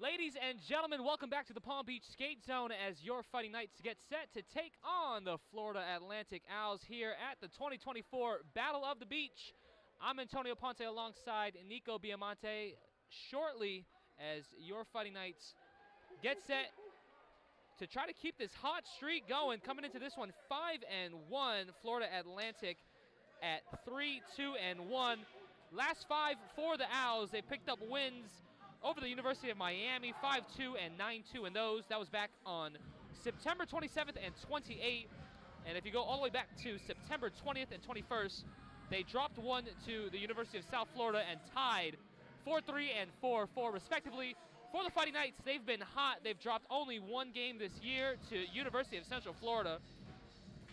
Ladies and gentlemen, welcome back to the Palm Beach Skate Zone as your Fighting Knights get set to take on the Florida Atlantic Owls here at the 2024 Battle of the Beach. I'm Antonio Ponte alongside Nico Biamonte shortly as your Fighting Knights get set to try to keep this hot streak going. Coming into this one 5-1, Florida Atlantic at 3-2-1. Last five for the Owls. They picked up wins over the University of Miami, 5-2 and 9-2 in those. That was back on September 27th and 28th. And if you go all the way back to September 20th and 21st, they dropped one to the University of South Florida and tied 4-3 and 4-4 respectively. For the Fighting Knights, they've been hot. They've dropped only one game this year to University of Central Florida.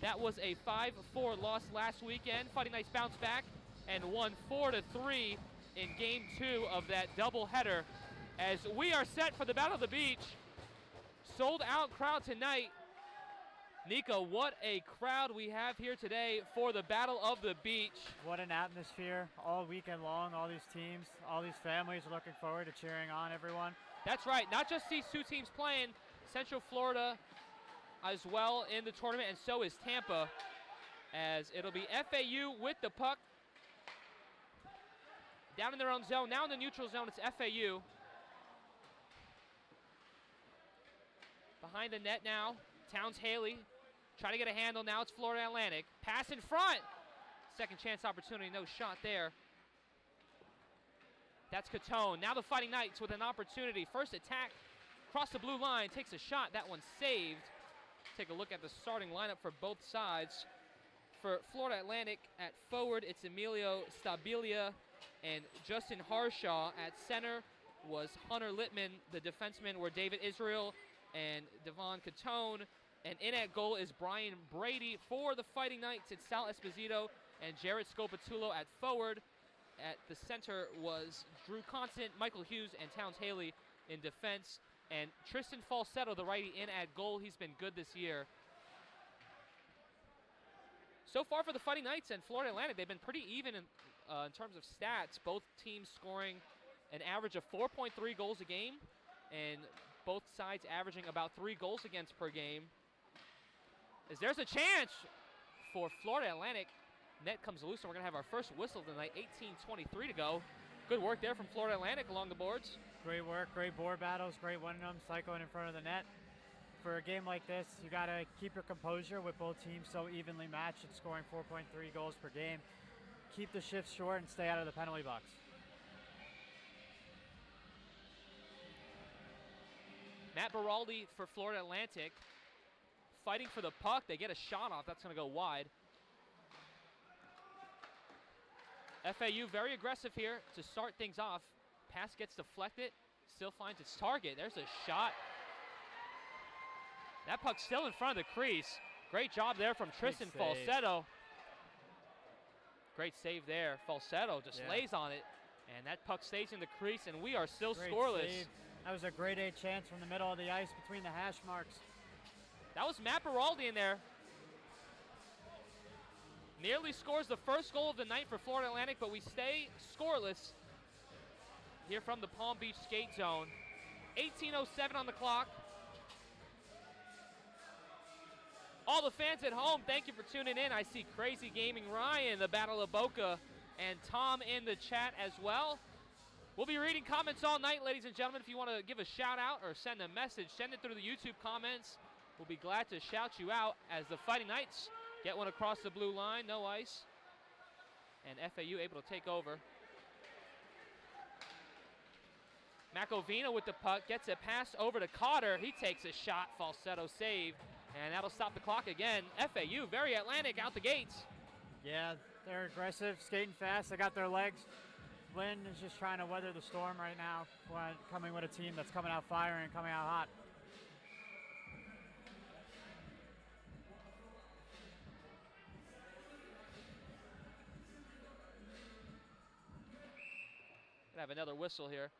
That was a 5-4 loss last weekend. Fighting Knights bounced back and won 4-3 in game 2 of that doubleheader. As we are set for the Battle of the Beach. Sold out crowd tonight. Nico, what a crowd we have here today for the Battle of the Beach. What an atmosphere all weekend long. All these teams, all these families are looking forward to cheering on everyone. That's right, not just these two teams playing, Central Florida as well in the tournament, and so is Tampa, as it'll be FAU with the puck down in their own zone. Now in the neutral zone, it's FAU. Behind the net now, Towns Haley trying to get a handle. Now it's Florida Atlantic. Pass in front. Second chance opportunity, no shot there. That's Catone. Now the Fighting Knights with an opportunity. First attack across the blue line, takes a shot. That one's saved. Take a look at the starting lineup for both sides. For Florida Atlantic at forward, it's Emilio Stabilia and Justin Harshaw. At center was Hunter Littman. The defensemen were David Israel and Devon Catone. And in at goal is Brian Brady. For the Fighting Knights, it's Sal Esposito and Jared Scopatulo at forward. At the center was Drew Constant, Michael Hughes, and Towns Haley in defense. And Tristan Falsetto, the righty, in at goal. He's been good this year. So far for the Fighting Knights and Florida Atlantic, they've been pretty even in terms of stats. Both teams scoring an average of 4.3 goals a game, and both sides averaging about 3 goals against per game. As there's a chance for Florida Atlantic. Net comes loose, and we're going to have our first whistle tonight, 18:23 to go. Good work there from Florida Atlantic along the boards. Great work, great board battles, great winning them, cycling in front of the net. For a game like this, you got to keep your composure with both teams so evenly matched and scoring 4.3 goals per game. Keep the shifts short and stay out of the penalty box. Matt Baraldi for Florida Atlantic. Fighting for the puck. They get a shot off. That's going to go wide. FAU very aggressive here to start things off. Pass gets deflected. Still finds its target. There's a shot. That puck's still in front of the crease. Great job there from Tristan Falsetto. Great save there. Falsetto just lays on it. And that puck stays in the crease, and we are still scoreless. Save. That was a grade A chance from the middle of the ice between the hash marks. That was Matt Baraldi in there. Nearly scores the first goal of the night for Florida Atlantic, but we stay scoreless here from the Palm Beach Skate Zone. 18:07 on the clock. All the fans at home, thank you for tuning in. I see Crazy Gaming Ryan, the Battle of Boca, and Tom in the chat as well. We'll be reading comments all night, ladies and gentlemen. If you want to give a shout out or send a message, send it through the YouTube comments. We'll be glad to shout you out as the Fighting Knights get one across the blue line, no ice. And FAU able to take over. Macovino with the puck, gets a pass over to Cotter. He takes a shot, Falsetto save, and that'll stop the clock again. FAU, very Atlantic out the gates. Yeah, they're aggressive, skating fast. They got their legs. Lynn is just trying to weather the storm right now, coming with a team that's coming out firing and coming out hot. Have another whistle here.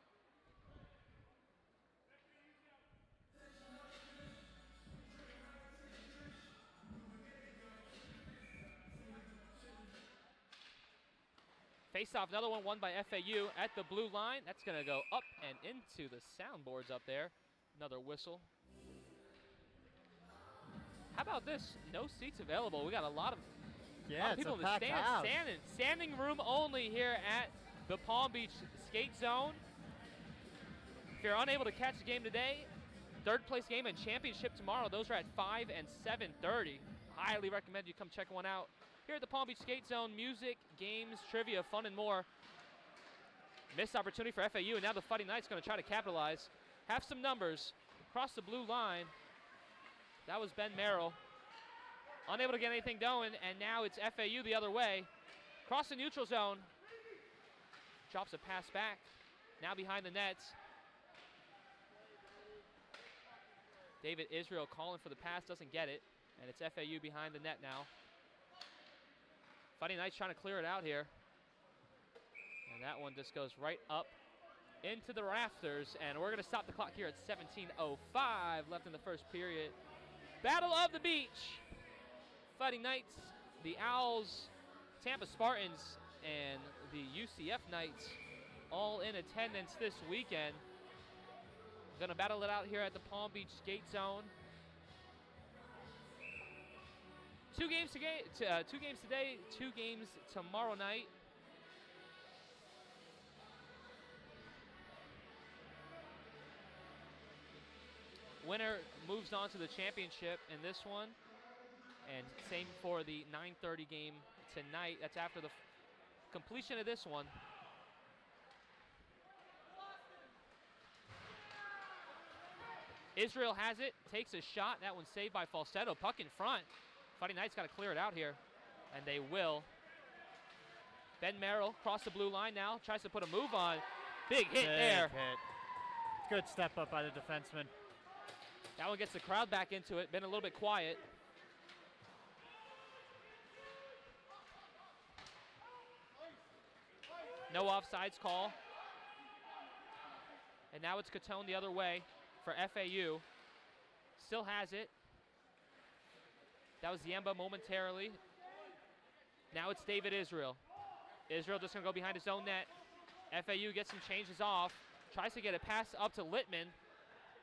Face off, another one won by FAU at the blue line. That's going to go up and into the soundboards up there. Another whistle. How about this? No seats available. We got a lot of people in the stands. Standing room only here at the Palm Beach Skate Zone. If you're unable to catch the game today, third place game and championship tomorrow. Those are at 5 and 7:30. Highly recommend you come check one out. Here at the Palm Beach Skate Zone, music, games, trivia, fun, and more. Missed opportunity for FAU, and now the Fighting Knights going to try to capitalize. Have some numbers. Across the blue line, that was Ben Merrill. Unable to get anything going, and now it's FAU the other way. Across the neutral zone. Drops a pass back. Now behind the nets. David Israel calling for the pass, doesn't get it. And it's FAU behind the net now. Fighting Knights trying to clear it out here. And that one just goes right up into the rafters. And we're going to stop the clock here at 17:05 left in the first period. Battle of the Beach. Fighting Knights, the Owls, Tampa Spartans, and the UCF Knights all in attendance this weekend. Going to battle it out here at the Palm Beach Skate Zone. Two games today, 2 games tomorrow night. Winner moves on to the championship in this one. And same for the 9:30 game tonight. That's after the completion of this one. Israel has it, takes a shot. That one's saved by Falsetto. Puck in front. Fighting Knights got to clear it out here, and they will. Ben Merrill across the blue line now. Tries to put a move on. Big hit there. Good step up by the defenseman. That one gets the crowd back into it. Been a little bit quiet. No offsides call. And now it's Catone the other way for FAU. Still has it. That was Yamba momentarily. Now it's David Israel. Israel just going to go behind his own net. FAU gets some changes off. Tries to get a pass up to Littman.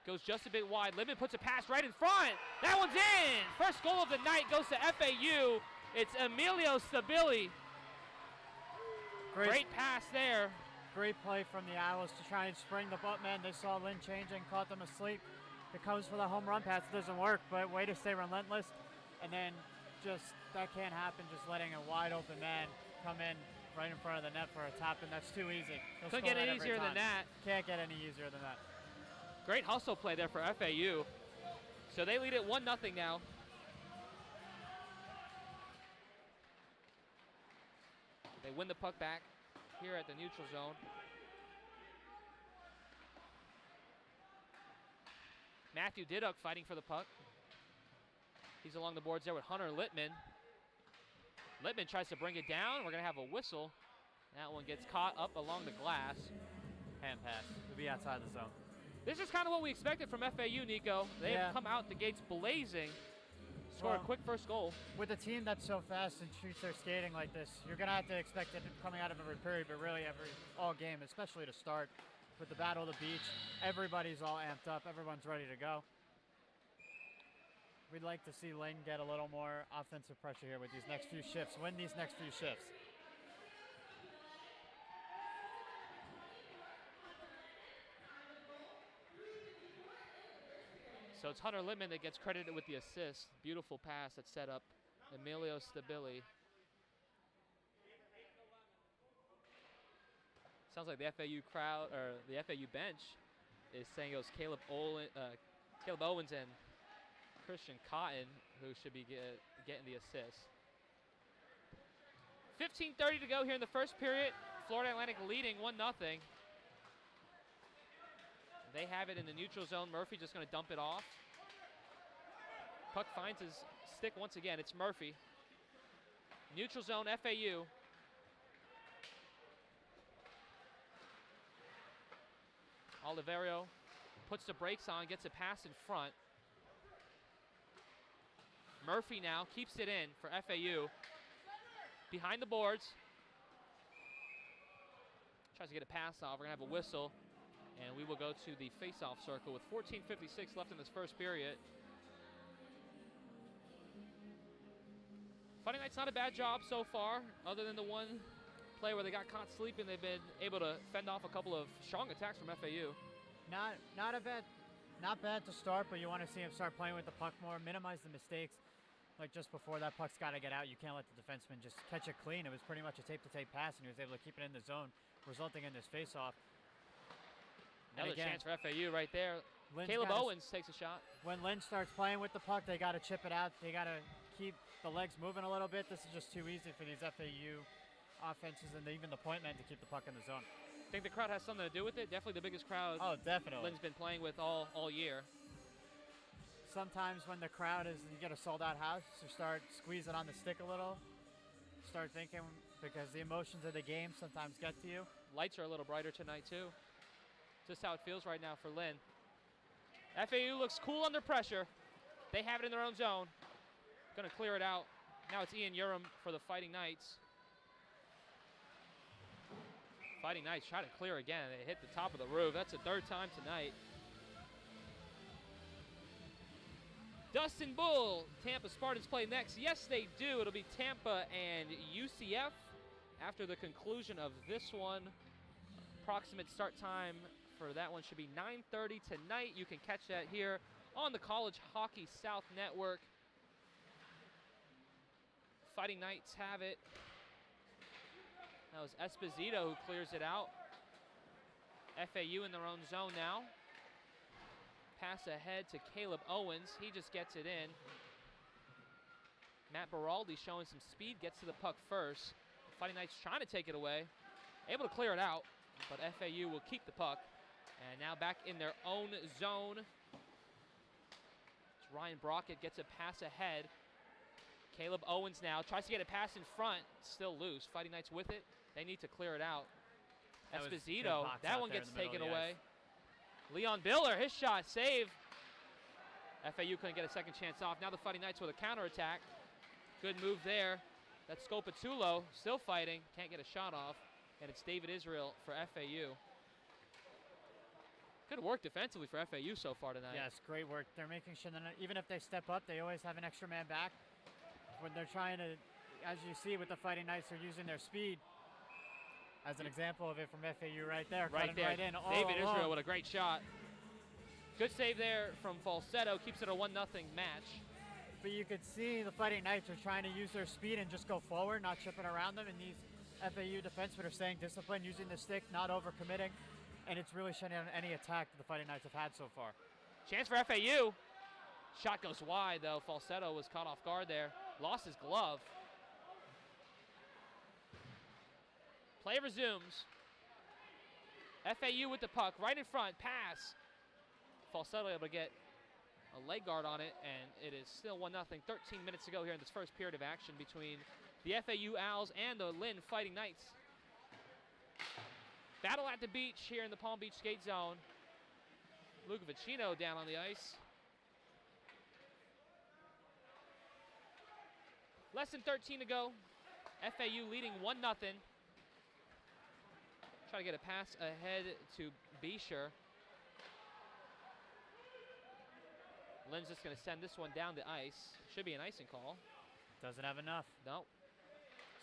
Goes just a bit wide. Littman puts a pass right in front. That one's in. First goal of the night goes to FAU. It's Emilio Stabili. Great pass there. Great play from the Owls to try and spring the butt man. They saw Lynn changing, caught them asleep. It comes for the home run pass. It doesn't work, but way to stay relentless. And then just, that can't happen, just letting a wide open man come in right in front of the net for a tap, and that's too easy. Couldn't get any easier than that. Can't get any easier than that. Great hustle play there for FAU. So they lead it 1-0 now. They win the puck back here at the neutral zone. Matthew Diduk fighting for the puck. He's along the boards there with Hunter Littman. Littman tries to bring it down. We're going to have a whistle. That one gets caught up along the glass. Hand pass. It'll be outside the zone. This is kind of what we expected from FAU, Nico. They have come out the gates blazing. Score a quick first goal. With a team that's so fast and treats their skating like this, you're going to have to expect it coming out of every period, but really all game, especially to start. With the Battle of the Beach, everybody's all amped up. Everyone's ready to go. We'd like to see Lynn get a little more offensive pressure here with these next few shifts, win these next few shifts. So it's Hunter Littman that gets credited with the assist. Beautiful pass that set up Emilio Stabili. Sounds like the FAU crowd, or the FAU bench, is saying it was Caleb Owens and Christian Cotton who should be getting the assist. 15:30 to go here in the first period. Florida Atlantic leading 1-0. They have it in the neutral zone. Murphy just going to dump it off. Puck finds his stick once again. It's Murphy. Neutral zone, FAU. Oliverio puts the brakes on, gets a pass in front. Murphy now keeps it in for FAU. Behind the boards. Tries to get a pass off. We're going to have a whistle, and we will go to the face-off circle with 14:56 left in this first period. Fighting Knight's not a bad job so far, other than the one play where they got caught sleeping. They've been able to fend off a couple of strong attacks from FAU. Not bad to start, but you want to see him start playing with the puck more, minimize the mistakes. Like just before that puck's got to get out, you can't let the defenseman just catch it clean. It was pretty much a tape-to-tape pass, and he was able to keep it in the zone, resulting in this face-off. Another chance for FAU right there. Caleb Owens takes a shot. When Lynn starts playing with the puck, they got to chip it out. They got to keep the legs moving a little bit. This is just too easy for these FAU offenses and even the point men to keep the puck in the zone. I think the crowd has something to do with it. Definitely the biggest crowd. Oh, definitely. Lynn's been playing with all year. Sometimes when the crowd is, you get a sold-out house, you start squeezing on the stick a little. Start thinking, because the emotions of the game sometimes get to you. Lights are a little brighter tonight too. Just how it feels right now for Lynn. FAU looks cool under pressure. They have it in their own zone. Gonna clear it out. Now it's Ian Urim for the Fighting Knights. Fighting Knights try to clear again. They hit the top of the roof. That's the third time tonight. Dustin Bull, Tampa Spartans play next. Yes, they do. It'll be Tampa and UCF after the conclusion of this one. Approximate start time for that one should be 9:30 tonight. You can catch that here on the College Hockey South Network. Fighting Knights have it. That was Esposito who clears it out. FAU in their own zone now. Pass ahead to Caleb Owens. He just gets it in. Matt Baraldi showing some speed, gets to the puck first. Fighting Knights trying to take it away. Able to clear it out, but FAU will keep the puck. And now back in their own zone. It's Ryan Brockett gets a pass ahead. Caleb Owens now tries to get a pass in front. Still loose. Fighting Knights with it. They need to clear it out. Esposito, that one gets taken away. Leon Biller, his shot, save. FAU couldn't get a second chance off. Now the Fighting Knights with a counterattack. Good move there. That's Scopatulo, still fighting. Can't get a shot off. And it's David Israel for FAU. Good work defensively for FAU so far tonight. Yes, great work. They're making sure that even if they step up, they always have an extra man back. When they're trying to, as you see with the Fighting Knights, they're using their speed. As an example of it from FAU right there. Right there. Right in. David Israel with a great shot. Good save there from Falsetto. Keeps it a 1-0 match. But you could see the Fighting Knights are trying to use their speed and just go forward, not chipping around them. And these FAU defensemen are staying disciplined, using the stick, not overcommitting. And it's really shutting down any attack that the Fighting Knights have had so far. Chance for FAU. Shot goes wide, though. Falsetto was caught off guard there. Lost his glove. Play resumes. FAU with the puck right in front. Pass. Falsetto able to get a leg guard on it, and it is still 1-0. 13 minutes to go here in this first period of action between the FAU Owls and the Lynn Fighting Knights. Battle at the beach here in the Palm Beach skate zone. Luca Vicino down on the ice. Less than 13 to go. FAU leading 1-0. Try to get a pass ahead to Beecher. Lynn's just going to send this one down the ice. Should be an icing call. Doesn't have enough. No.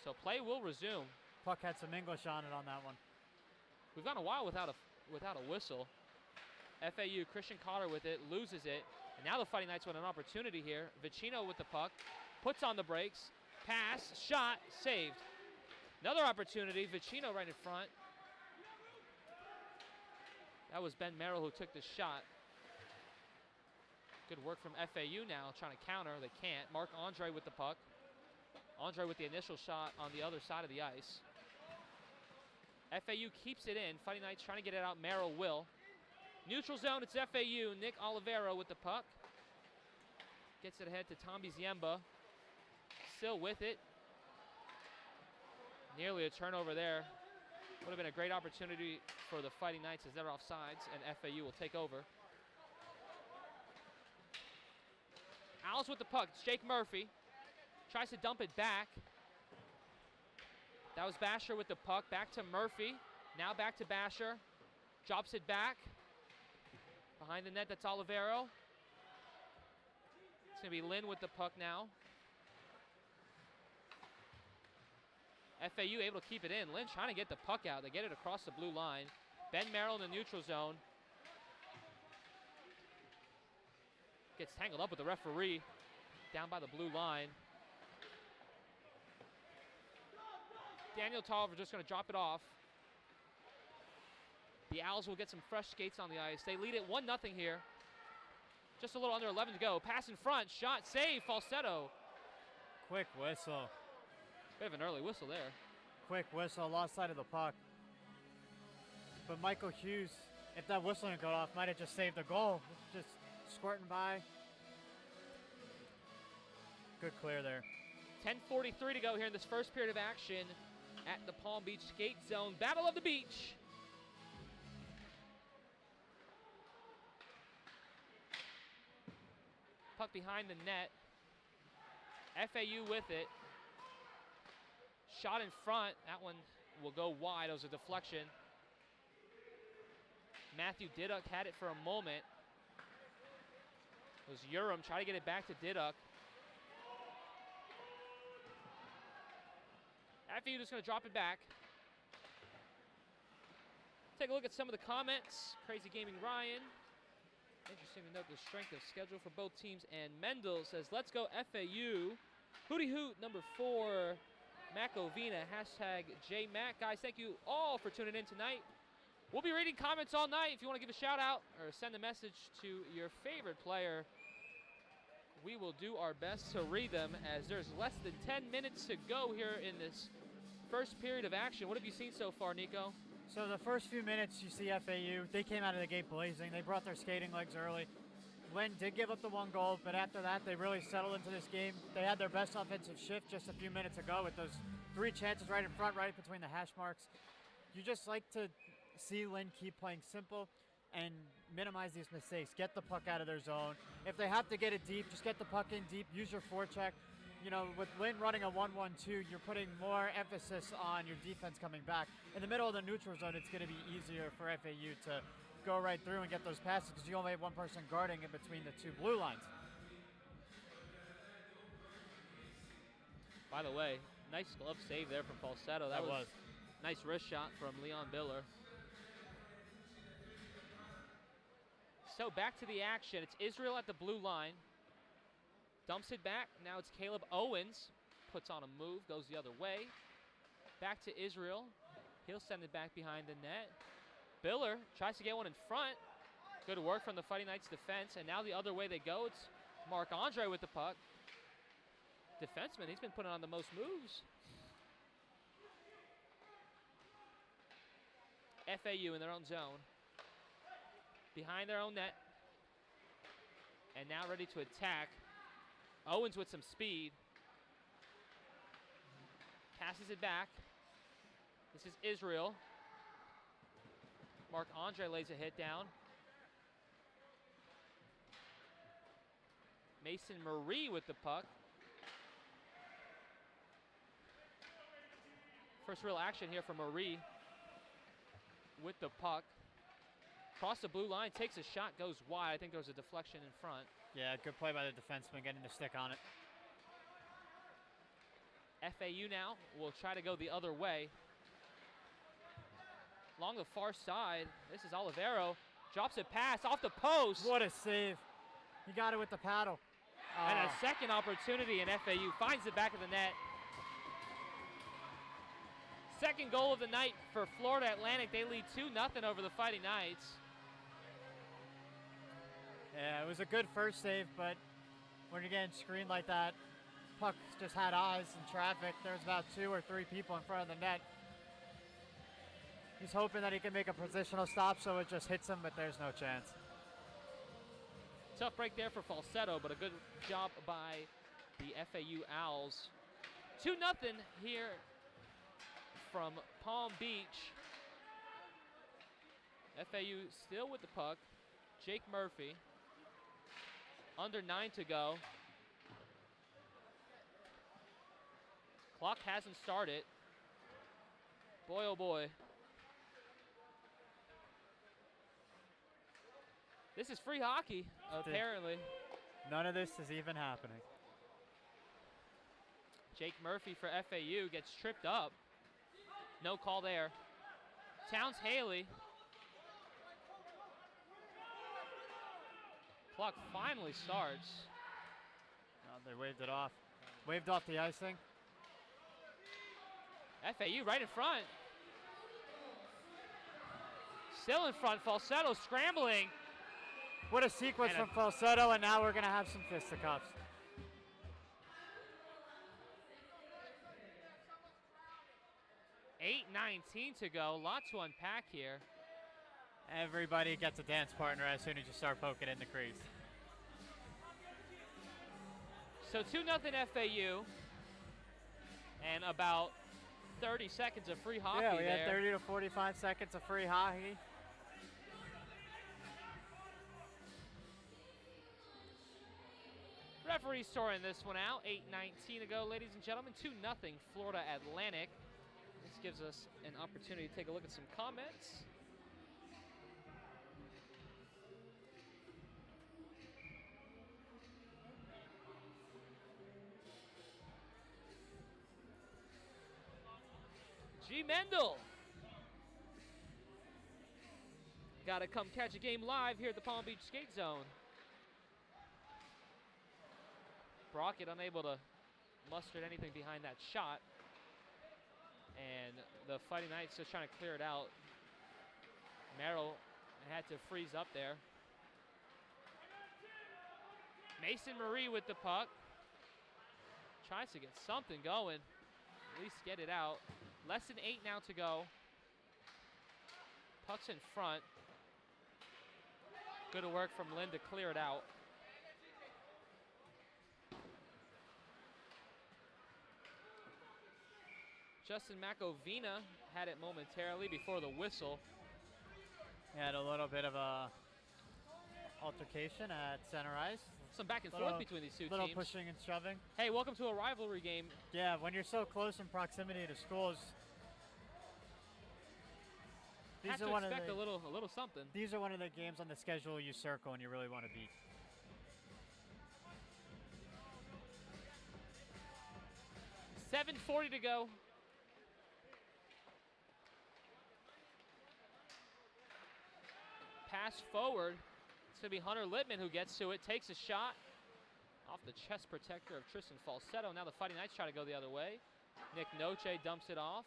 So play will resume. Puck had some English on it on that one. We've gone a while without a whistle. FAU, Christian Cotter with it, loses it. And now the Fighting Knights with an opportunity here. Vicino with the puck, puts on the brakes, pass, shot, saved. Another opportunity, Vicino right in front. That was Ben Merrill who took the shot. Good work from FAU now, trying to counter. They can't. Mark Andre with the puck. Andre with the initial shot on the other side of the ice. FAU keeps it in. Fighting Knights trying to get it out. Merrill will. Neutral zone, it's FAU. Nick Olivero with the puck. Gets it ahead to Tommy Ziemba. Still with it. Nearly a turnover there. Would have been a great opportunity for the Fighting Knights as they're offsides, and FAU will take over. Owls with the puck. It's Jake Murphy. Tries to dump it back. That was Basher with the puck. Back to Murphy. Now back to Basher. Drops it back. Behind the net, that's Olivero. It's going to be Lynn with the puck now. FAU able to keep it in. Lynn trying to get the puck out. They get it across the blue line. Ben Merrill in the neutral zone. Gets tangled up with the referee down by the blue line. Daniel Tolliver just going to drop it off. The Owls will get some fresh skates on the ice. They lead it 1-0 here. Just a little under 11 to go. Pass in front, shot, save, falsetto. Quick whistle. Bit of an early whistle there. Quick whistle, lost sight of the puck. But Michael Hughes, if that whistle didn't go off, might have just saved the goal. Just squirting by. Good clear there. 10:43 to go here in this first period of action at the Palm Beach Skate Zone. Battle of the Beach. Puck behind the net. FAU with it. Shot in front. That one will go wide. It was a deflection. Matthew Diduck had it for a moment. It was Urim trying to get it back to Diduck. FAU just going to drop it back. Take a look at some of the comments. Crazy Gaming Ryan. Interesting to note the strength of schedule for both teams. And Mendel says, let's go FAU. Hootie Hoot, number 4. Macovina, hashtag JMac. Guys, thank you all for tuning in tonight. We'll be reading comments all night. If you want to give a shout out or send a message to your favorite player, we will do our best to read them as there's less than 10 minutes to go here in this first period of action. What have you seen so far, Nico? So the first few minutes you see FAU, they came out of the gate blazing. They brought their skating legs early. Lynn did give up the 1 goal, but after that they really settled into this game. They had their best offensive shift just a few minutes ago with those 3 chances right in front, right between the hash marks. You just like to see Lynn keep playing simple and minimize these mistakes. Get the puck out of their zone. If they have to get it deep, just get the puck in deep. Use your forecheck. You know, with Lynn running a 1-1-2, you're putting more emphasis on your defense coming back. In the middle of the neutral zone, it's going to be easier for FAU to go right through and get those passes because you only have one person guarding in between the 2 blue lines. By the way, nice glove save there from Falsetto. That was nice wrist shot from Leon Biller. So back to the action. It's Israel at the blue line. Dumps it back. Now it's Caleb Owens. Puts on a move, goes the other way. Back to Israel. He'll send it back behind the net. Biller tries to get one in front. Good work from the Fighting Knights defense. And now the other way they go. It's Marc-Andre with the puck. Defenseman, he's been putting on the most moves. FAU in their own zone. Behind their own net. And now ready to attack. Owens with some speed. Passes it back. This is Israel. Marc-Andre lays a hit down. Mason Marie with the puck. First real action here for Marie with the puck. Across the blue line, takes a shot, goes wide. I think there was a deflection in front. Yeah, good play by the defenseman, getting the stick on it. FAU now will try to go the other way. Along the far side, this is Olivero. Drops a pass off the post. What a save. He got it with the paddle. And a second opportunity, and FAU finds the back of the net. Second goal of the night for Florida Atlantic. They lead 2-0 over the Fighting Knights. Yeah, it was a good first save, but when you're getting screened like that, puck just had eyes in traffic. There's about 2 or 3 people in front of the net. He's hoping that he can make a positional stop so it just hits him, but there's no chance. Tough break there for Falsetto, but a good job by the FAU Owls. 2-0 here from Palm Beach. FAU still with the puck. Jake Murphy. Under 9 to go. Clock hasn't started. Boy, oh boy. This is free hockey, apparently. None of this is even happening. Jake Murphy for FAU gets tripped up. No call there. Towns Haley. Clock finally starts. Oh, they waved it off. Waved off the icing. FAU right in front. Still in front, Falsetto scrambling. What a sequence And from Falsetto, and now we're going to have some fisticuffs. $8:19 to go. Lot to unpack here. Everybody gets a dance partner as soon as you start poking in the crease. So 2-0 FAU. And about 30 seconds of free hockey Yeah, we there. had 30 to 45 seconds of free hockey. Referee sorting this one out. 8:19 to go, ladies and gentlemen. 2-0 Florida Atlantic. This gives us an opportunity to take a look at some comments. G. Mendel. Gotta come catch a game live here at the Palm Beach Skate Zone. Brockett unable to muster anything behind that shot. And the Fighting Knights just trying to clear it out. Merrill had to freeze up there. Mason Marie with the puck. Tries to get something going. At least get it out. Less than 8 now to go. Puck's in front. Good work from Lynn to clear it out. Justin Macovina had it momentarily before the whistle. Had a little bit of a altercation at center ice. Some back and forth between these two little teams. Pushing and shoving. Hey, welcome to a rivalry game. Yeah, when you're so close in proximity to schools, Have to expect a little something. These are one of the games on the schedule you circle and you really want to beat. $7:40 to go. Pass forward. It's going to be Hunter Littman who gets to it, takes a shot off the chest protector of Tristan Falsetto. Now the Fighting Knights try to go the other way. Nick Noche dumps it off.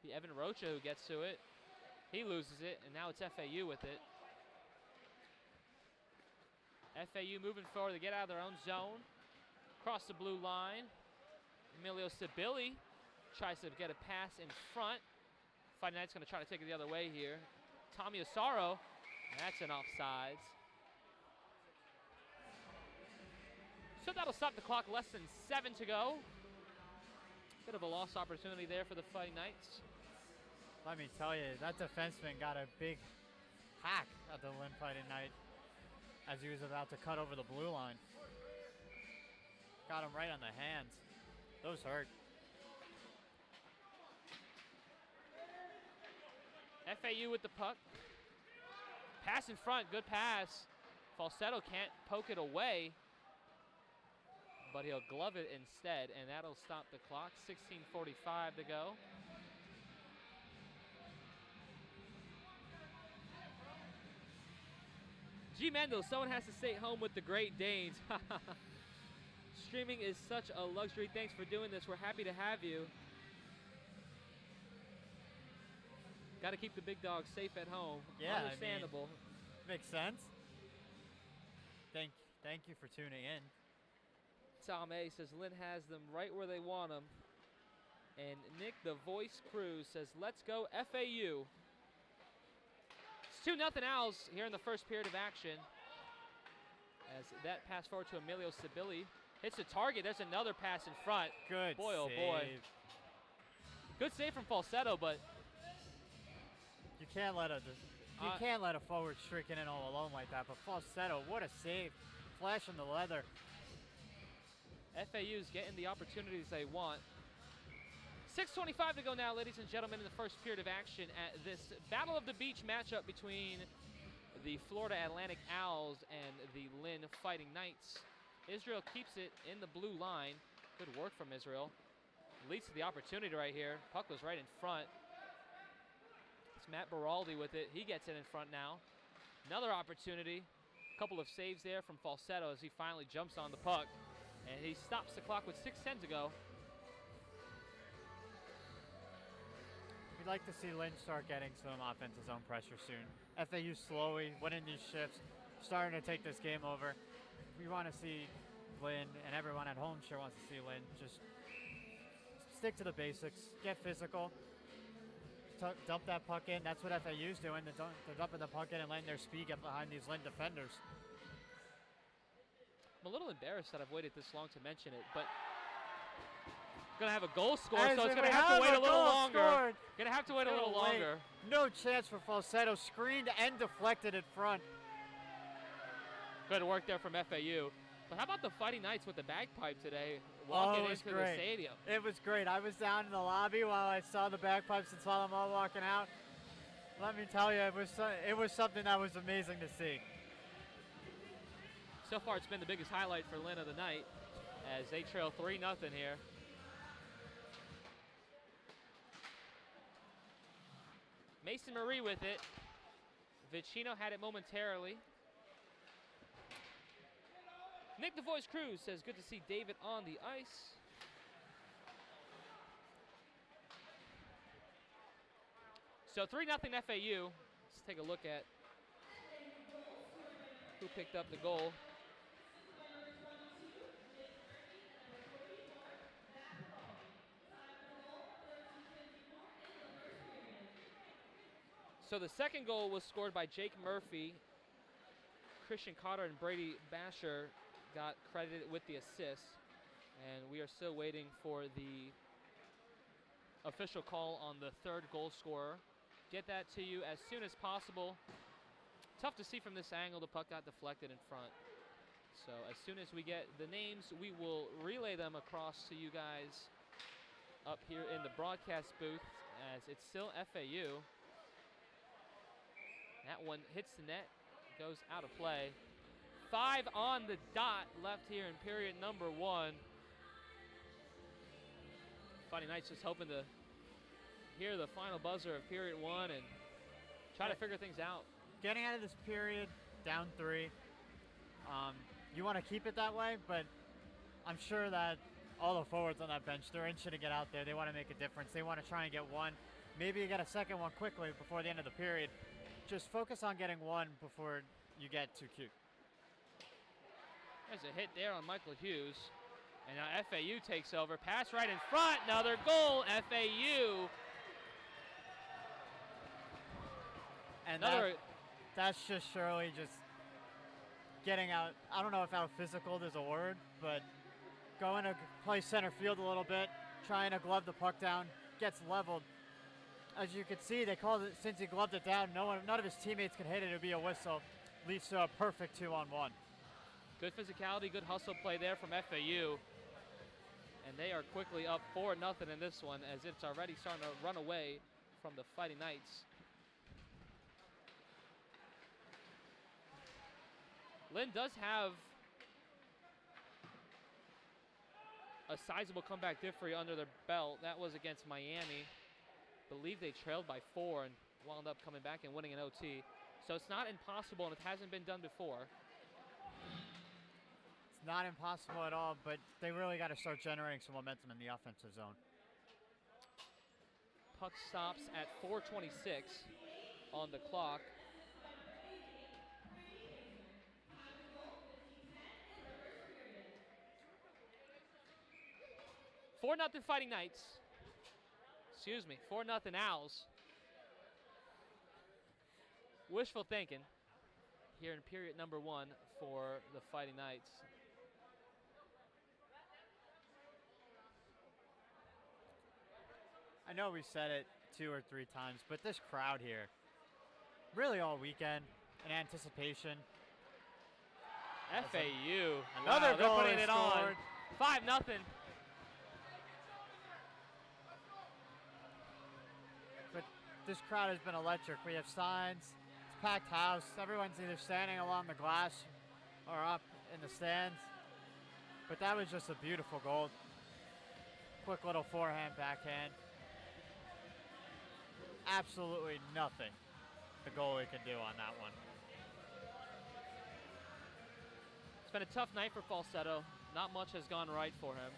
The Evan Rocha who gets to it. He loses it, and now it's FAU with it. FAU moving forward to get out of their own zone. Across the blue line. Emilio Sibili tries to get a pass in front. Fighting Knight's going to try to take it the other way here. Tommy Asaro, that's an offsides. So that'll stop the clock, less than 7 to go. Bit of a lost opportunity there for the Fighting Knights. Let me tell you, that defenseman got a big hack at the Lynn Fighting Knight as he was about to cut over the blue line. Got him right on the hands. Those hurt. FAU with the puck. Pass in front, good pass. Falsetto can't poke it away, but he'll glove it instead, and that'll stop the clock. 16:45 to go. G. Mendel, someone has to stay home with the Great Danes. Streaming is such a luxury. Thanks for doing this. We're happy to have you. Got to keep the big dogs safe at home. Yeah, understandable. I mean, makes sense. Thank you for tuning in. Tom A says Lynn has them right where they want them. And Nick the Voice Cruz says, let's go FAU. It's 2-0 Owls here in the first period of action. As that pass forward to Emilio Sibili. Hits the target. There's another pass in front. Good boy, save. Oh boy. Good save from Falsetto, but you can't let a forward streaking in all alone like that. But Falsetto, what a save! Flash on the leather. FAU's getting the opportunities they want. 6:25 to go now, ladies and gentlemen, in the first period of action at this Battle of the Beach matchup between the Florida Atlantic Owls and the Lynn Fighting Knights. Israel keeps it in the blue line. Good work from Israel. Leads to the opportunity right here. Puck was right in front. It's Matt Baraldi with it. He gets it in front now. Another opportunity. A couple of saves there from Falsetto as he finally jumps on the puck. And he stops the clock with 6:10 to go. We'd like to see Lynn start getting some offensive zone pressure soon. FAU slowly winning these shifts, starting to take this game over. We want to see Lynn, and everyone at home sure wants to see Lynn, just stick to the basics, get physical, dump that puck in. That's what FAU's doing. They're dumping the puck in and letting their speed get behind these Lynn defenders. I'm a little embarrassed that I've waited this long to mention it, but gonna have a goal scored, so it's gonna have to wait a little longer. Gonna have to wait a little longer. No chance for Falsetto. Screened and deflected in front. Good work there from FAU. But how about the Fighting Knights with the bagpipe today, walking into the stadium? It was great. I was down in the lobby while I saw the bagpipes and saw them all walking out. Let me tell you, it was something that was amazing to see. So far, it's been the biggest highlight for Lynn of the night as they trail 3-0 here. Mason Marie with it. Vicino had it momentarily. Nick DeVois Cruz says, good to see David on the ice. So 3-0 FAU. Let's take a look at who picked up the goal. So the second goal was scored by Jake Murphy. Christian Cotter and Brady Basher got credited with the assist. And we are still waiting for the official call on the third goal scorer. Get that to you as soon as possible. Tough to see from this angle. The puck got deflected in front. So as soon as we get the names, we will relay them across to you guys up here in the broadcast booth, as it's still FAU. That one hits the net, goes out of play. 5 on the dot left here in period number 1. Fighting Knights just hoping to hear the final buzzer of period 1 and try to figure things out. Getting out of this period down 3, you want to keep it that way, but I'm sure that all the forwards on that bench, they're itching to get out there. They want to make a difference. They want to try and get one. Maybe you get a second one quickly before the end of the period. Just focus on getting one before you get too cute. There's a hit there on Michael Hughes. And now FAU takes over. Pass right in front. Another goal, FAU. And that's just surely just getting out. I don't know if out physical is a word, but going to play center field a little bit, trying to glove the puck down, gets leveled. As you can see, they called it, since he gloved it down, none of his teammates can hit it. It would be a whistle. Leads to a perfect 2-on-1. Good physicality, good hustle play there from FAU. And they are quickly up 4-0 in this one, as it's already starting to run away from the Fighting Knights. Lynn does have a sizable comeback victory under their belt. That was against Miami. Believe they trailed by 4 and wound up coming back and winning an OT. So it's not impossible, and it hasn't been done before. It's not impossible at all, but they really got to start generating some momentum in the offensive zone. Puck stops at 4:26 on the clock. Four nothing Fighting Knights. Excuse me, 4-0 Owls. Wishful thinking here in period number 1 for the Fighting Knights. I know we said it 2 or 3 times, but this crowd here, really all weekend, in anticipation. FAU, another they're goal putting it on. 5-0. this crowd has been electric. We have signs, it's a packed house. Everyone's either standing along the glass or up in the stands. But that was just a beautiful goal. Quick little forehand, backhand. Absolutely nothing the goalie can do on that one. It's been a tough night for Falsetto. Not much has gone right for him.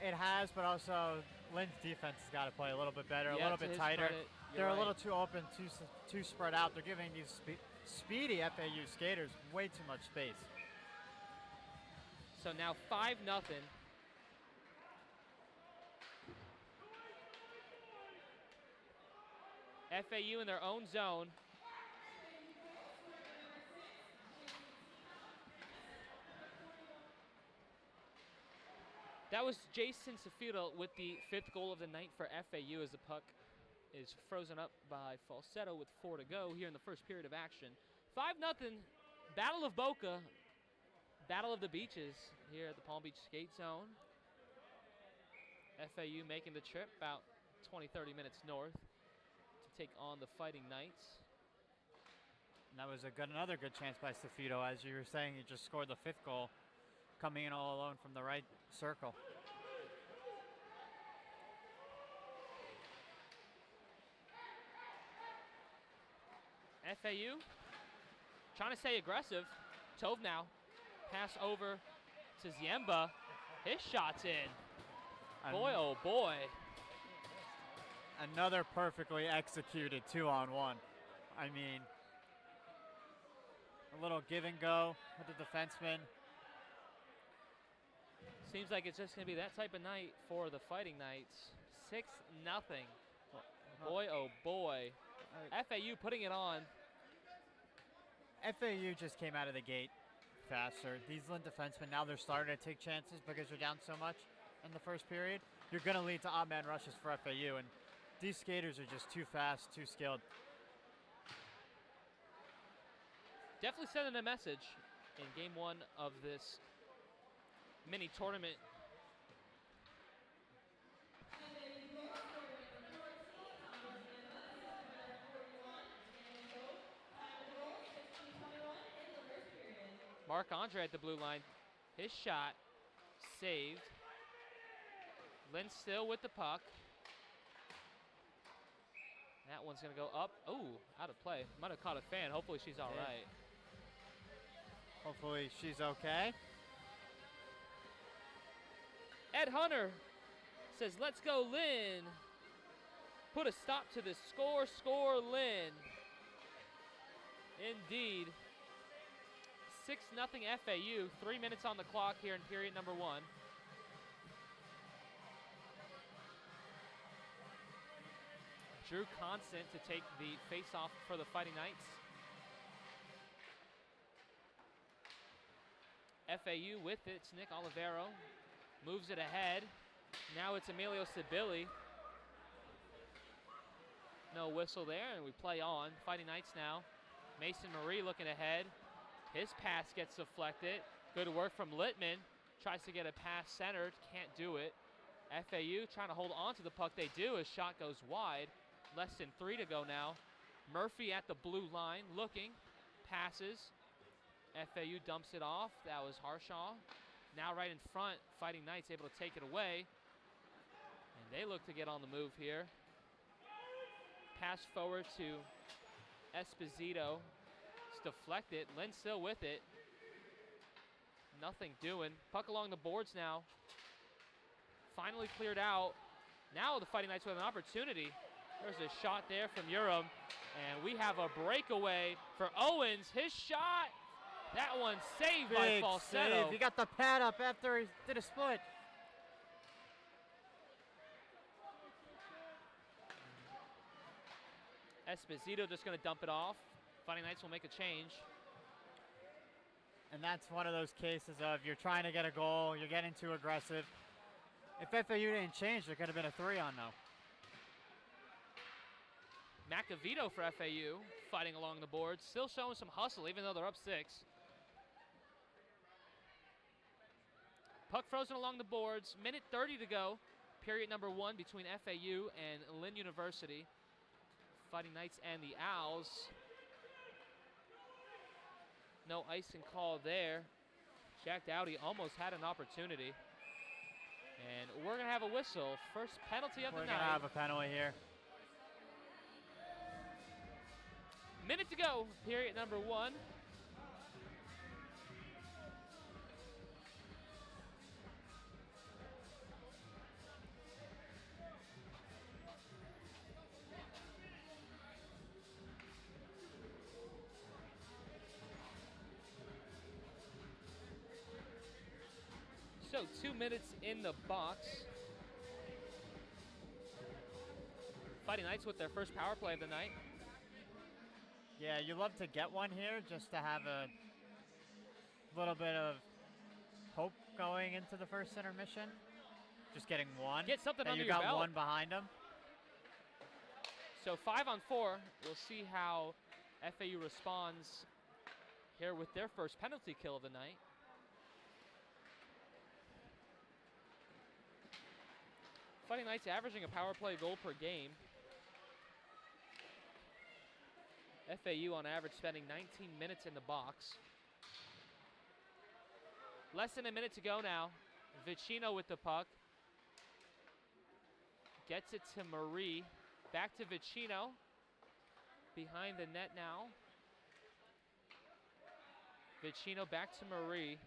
It has, but also Lynn's defense has got to play a little bit better, a little bit tighter. They're right. a little too open, too spread out. They're giving these speedy FAU skaters way too much space. So now 5-0. FAU in their own zone. That was Jason Safiro with the 5th goal of the night for FAU as the puck is frozen up by Falsetto with 4 to go here in the first period of action. 5-0, Battle of Boca, Battle of the Beaches here at the Palm Beach Skate Zone. FAU making the trip about 20-30 minutes north to take on the Fighting Knights. And that was another good chance by Safito. As you were saying, he just scored the 5th goal, coming in all alone from the right circle. FAU trying to stay aggressive. Tove now. Pass over to Ziemba. His shot's in. Boy, oh boy. Another perfectly executed 2-on-1. I mean, a little give and go with the defenseman. Seems like it's just going to be that type of night for the Fighting Knights. 6-0. Boy, oh boy. FAU putting it on. FAU just came out of the gate faster. These Lynn defensemen, now they're starting to take chances because you're down so much in the first period. You're going to lead to odd man rushes for FAU, and these skaters are just too fast, too skilled. Definitely sending a message in game 1 of this mini tournament. Marc-Andre at the blue line. His shot saved. Lynn still with the puck. That one's going to go up. Oh, out of play. Might have caught a fan. Hopefully she's all right. Hopefully she's okay. Ed Hunter says, let's go, Lynn. Put a stop to this score, Lynn. Indeed. 6-0 FAU. 3 minutes on the clock here in period number 1. Drew Constant to take the face-off for the Fighting Knights. FAU with it. It's Nick Olivero. Moves it ahead. Now it's Emilio Sibilli. No whistle there, and we play on. Fighting Knights now. Mason Marie looking ahead. His pass gets deflected. Good work from Littman. Tries to get a pass centered. Can't do it. FAU trying to hold on to the puck. They do. His shot goes wide. Less than 3 to go now. Murphy at the blue line looking. Passes. FAU dumps it off. That was Harshaw. Now right in front, Fighting Knights able to take it away. And they look to get on the move here. Pass forward to Esposito. It's deflected. Lynn still with it. Nothing doing. Puck along the boards now. Finally cleared out. Now the Fighting Knights with an opportunity. There's a shot there from Urim. And we have a breakaway for Owens. His shot. That one saved by Falsetto. He got the pad up after he did a split. Esposito just going to dump it off. Fighting Knights will make a change. And that's one of those cases of you're trying to get a goal, you're getting too aggressive. If FAU didn't change, there could have been a 3-on now. Macavito for FAU, fighting along the boards. Still showing some hustle, even though they're up 6. Puck frozen along the boards. Minute 30 to go. Period number 1 between FAU and Lynn University. Fighting Knights and the Owls. No icing call there. Jack Dowdy almost had an opportunity. And we're going to have a whistle. First penalty of the night. We're going to have a penalty here. Minute to go, period number 1. So 2 minutes in the box. Fighting Knights with their first power play of the night. Yeah, you love to get one here just to have a little bit of hope going into the first intermission. Just getting one. Get something under your belt. You got one behind them. So 5 on 4. We'll see how FAU responds here with their first penalty kill of the night. Fighting Knights averaging a power play goal per game. FAU on average spending 19 minutes in the box. Less than a minute to go now. Vicino with the puck. Gets it to Marie. Back to Vicino. Behind the net now. Vicino back to Marie.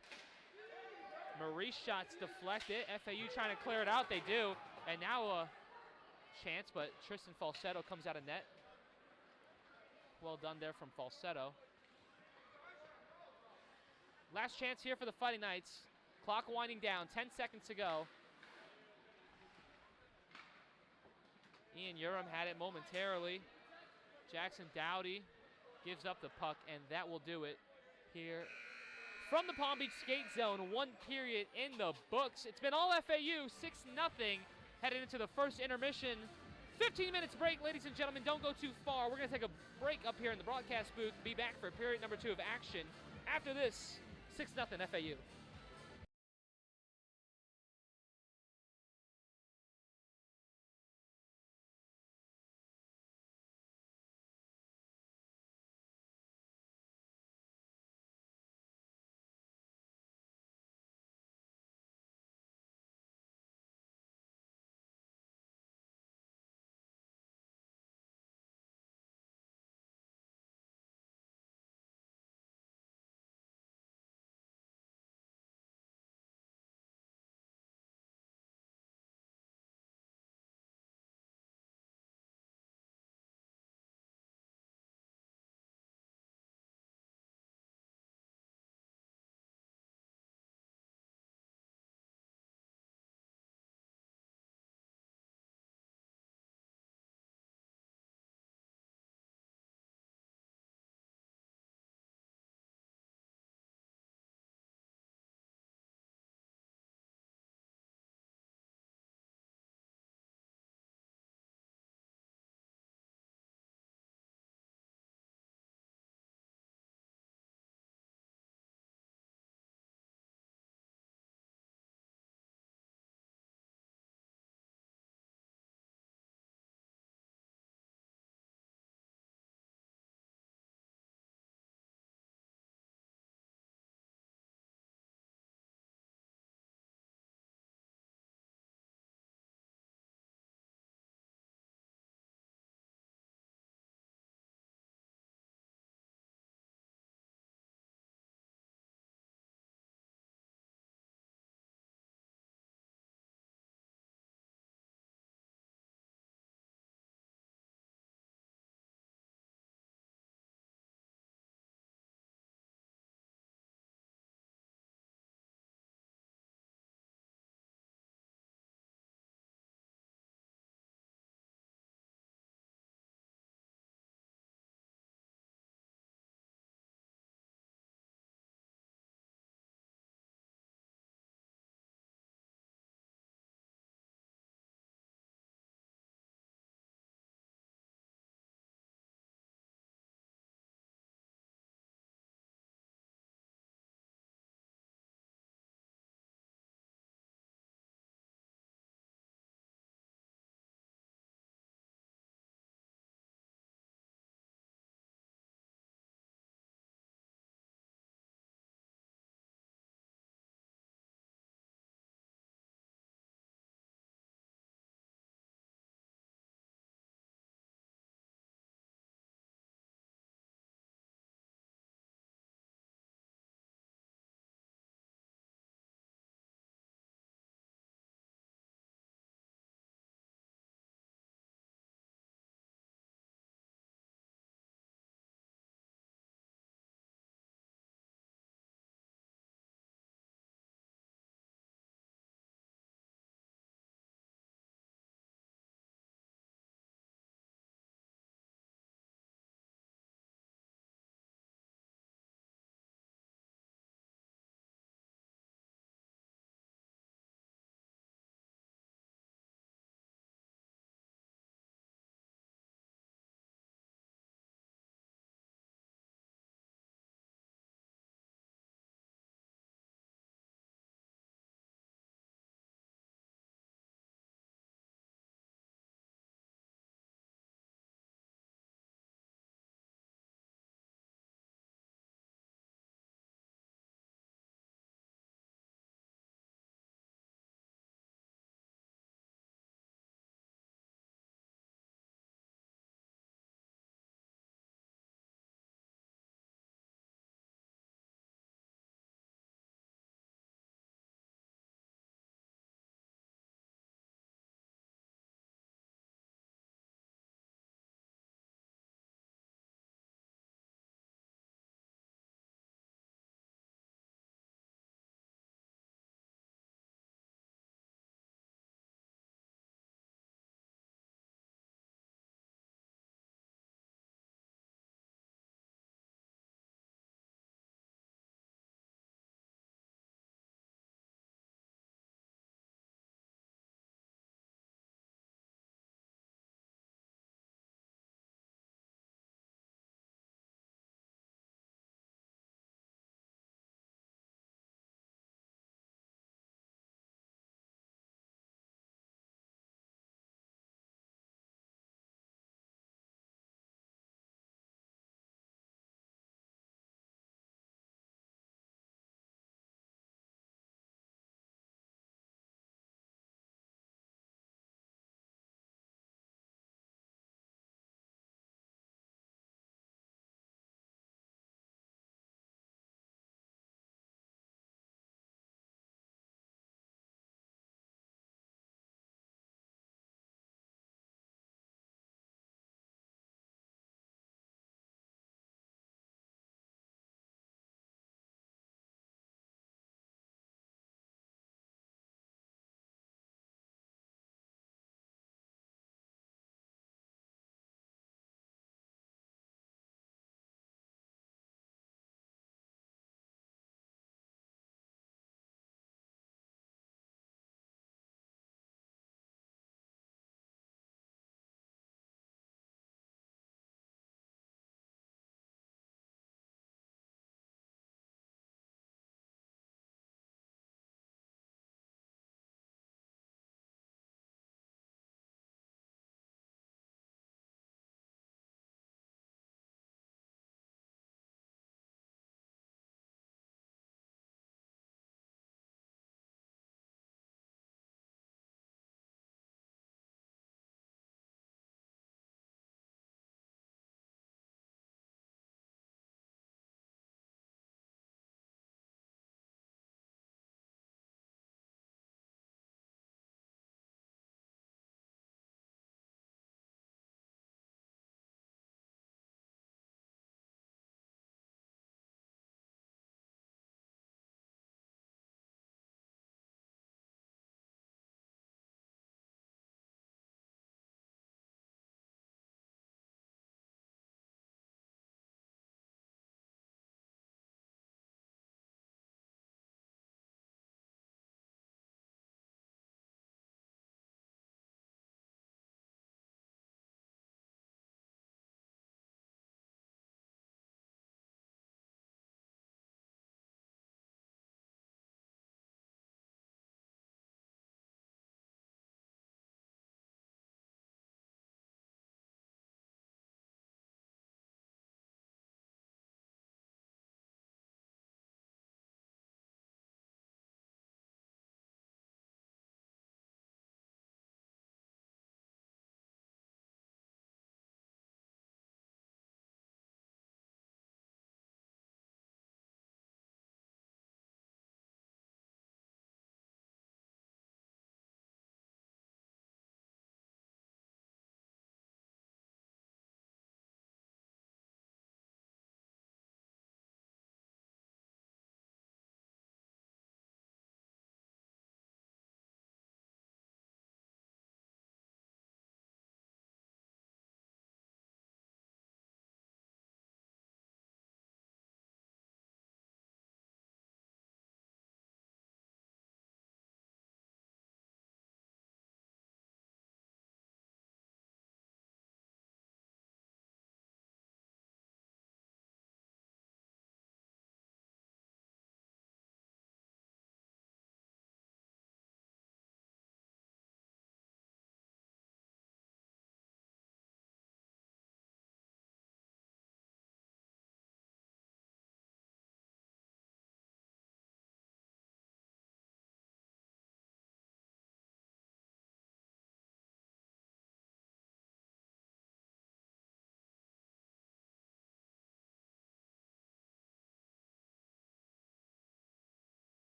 Marie shots deflected. FAU trying to clear it out. They do. And now a chance, but Tristan Falsetto comes out of net. Well done there from Falsetto. Last chance here for the Fighting Knights. Clock winding down, 10 seconds to go. Ian Urim had it momentarily. Jackson Dowdy gives up the puck, and that will do it here from the Palm Beach Skate Zone. 1 period in the books. It's been all FAU, 6-0, headed into the first intermission. 15 minutes break, ladies and gentlemen. Don't go too far. We're going to take a break up here in the broadcast booth. Be back for period number 2 of action. After this, 6-0 FAU.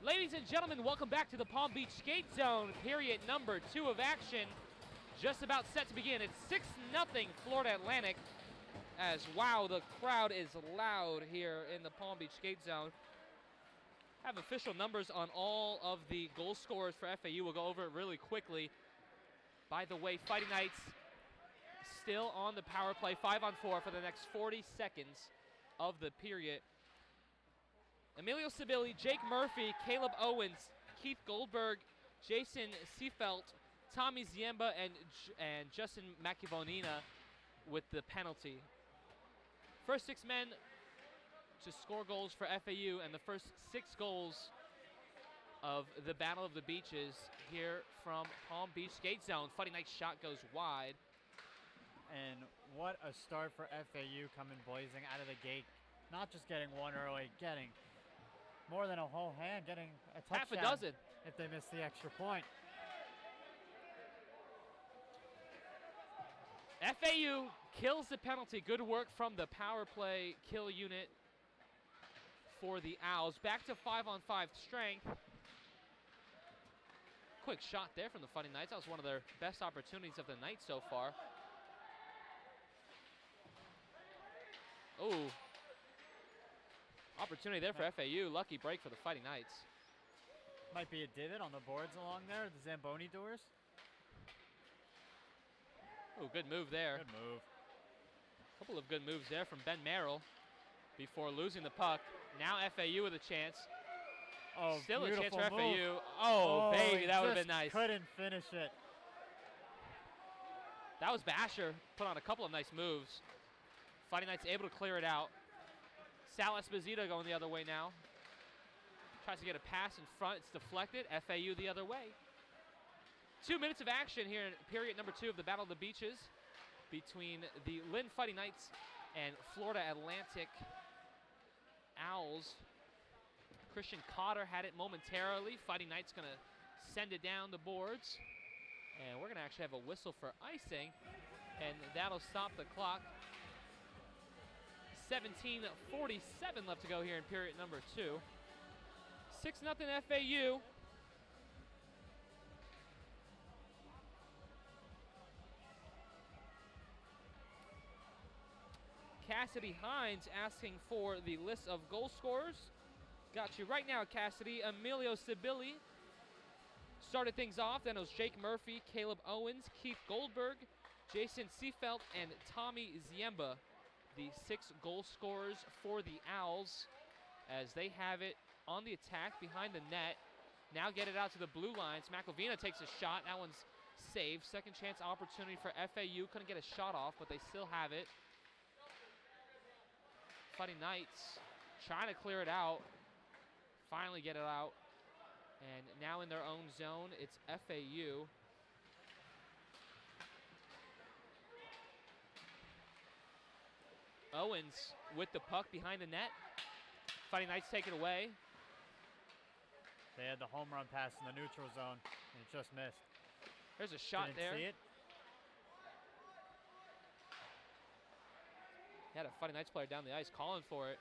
Ladies and gentlemen, welcome back to the Palm Beach Skate Zone, period number 2 of action. Just about set to begin. It's 6-0 Florida Atlantic. As, wow, the crowd is loud here in the Palm Beach Skate Zone. Have official numbers on all of the goal scorers for FAU. We'll go over it really quickly. By the way, Fighting Knights still on the power play, 5-on-4 for the next 40 seconds of the period. Emilio Sibili, Jake Murphy, Caleb Owens, Keith Goldberg, Jason Seafelt, Tommy Ziemba, and Justin Macavonina with the penalty. First 6 men to score goals for FAU, and the first 6 goals of the Battle of the Beaches here from Palm Beach Skate Zone. Fighting Knight's shot goes wide. And what a start for FAU coming blazing out of the gate. Not just getting one early, getting more than a whole hand, getting a touchdown. Half a dozen. If they miss the extra point. FAU kills the penalty. Good work from the power play kill unit for the Owls. Back to 5-on-5 strength. Quick shot there from the Fighting Knights. That was one of their best opportunities of the night so far. Ooh. Opportunity there for FAU. Lucky break for the Fighting Knights. Might be a divot on the boards along there, the Zamboni doors. Ooh, good move there. Good move. Couple of good moves there from Ben Merrill before losing the puck. Now FAU with a chance. Oh, still a chance for move. FAU. Oh, baby, that would have been nice. Couldn't finish it. That was Basher. Put on a couple of nice moves. Fighting Knights able to clear it out. Sal Esposito going the other way now. Tries to get a pass in front. It's deflected. FAU the other way. 2 minutes of action here in period number 2 of the Battle of the Beaches between the Lynn Fighting Knights and Florida Atlantic Owls. Christian Cotter had it momentarily. Fighting Knights going to send it down the boards. And we're going to actually have a whistle for icing. And that'll stop the clock. 17:47 left to go here in period number 2. 6-0 FAU. Cassidy Hines asking for the list of goal scorers. Got you right now, Cassidy. Emilio Sibili started things off. Then it was Jake Murphy, Caleb Owens, Keith Goldberg, Jason Seafelt, and Tommy Ziemba, the 6 goal scorers for the Owls, as they have it on the attack behind the net. Now get it out to the blue lines. Macavina takes a shot. That one's saved. Second chance opportunity for FAU. Couldn't get a shot off, but they still have it. Fighting Knights trying to clear it out. Finally get it out. And now in their own zone, it's FAU. Owens with the puck behind the net. Fighting Knights take it away. They had the home run pass in the neutral zone, and it just missed. There's a shot there. See it? Had a Fighting Knights player down the ice calling for it.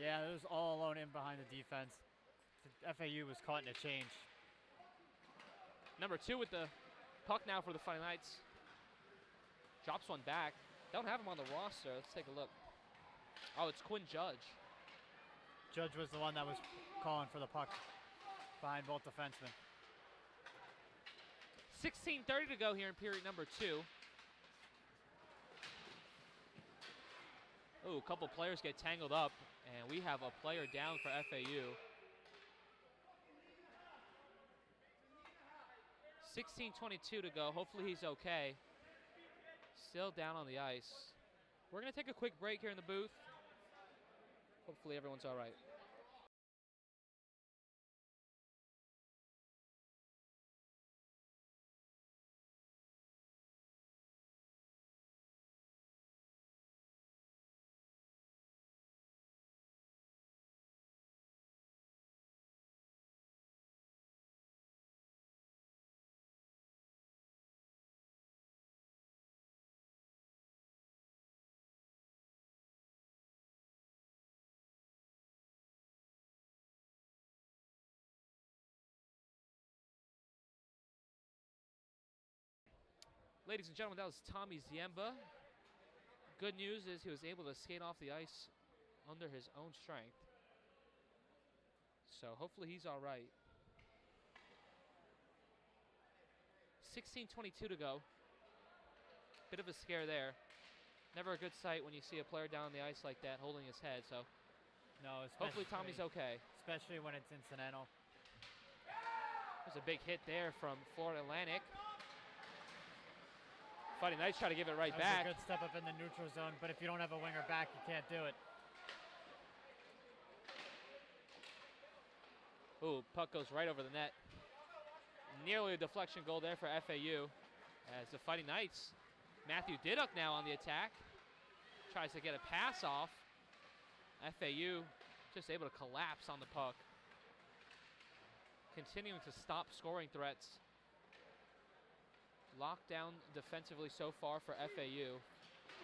Yeah, it was all alone in behind the defense. The FAU was caught in a change. Number 2 with the puck now for the Fighting Knights. Drops one back. Don't have him on the roster. Let's take a look. Oh, it's Quinn Judge. Judge was the one that was calling for the puck behind both defensemen. 16:30 to go here in period number 2. Ooh, a couple players get tangled up, and we have a player down for FAU. 16:22 to go. Hopefully he's okay. Still down on the ice. We're going to take a quick break here in the booth. Hopefully everyone's all right. Ladies and gentlemen, that was Tommy Ziemba. Good news is he was able to skate off the ice under his own strength. So hopefully he's all right. 16:22 to go. Bit of a scare there. Never a good sight when you see a player down on the ice like that holding his head. So No, hopefully Tommy's okay. especially when it's incidental. There's a big hit there from Florida Atlantic. Fighting Knights try to give it right That back. was a good step up in the neutral zone, but if you don't have a winger back, you can't do it. Ooh, puck goes right over the net. Nearly a deflection goal there for FAU. As the Fighting Knights, Matthew Didduck now on the attack. Tries to get a pass off. FAU just able to collapse on the puck. Continuing to stop scoring threats. Locked down defensively so far for FAU.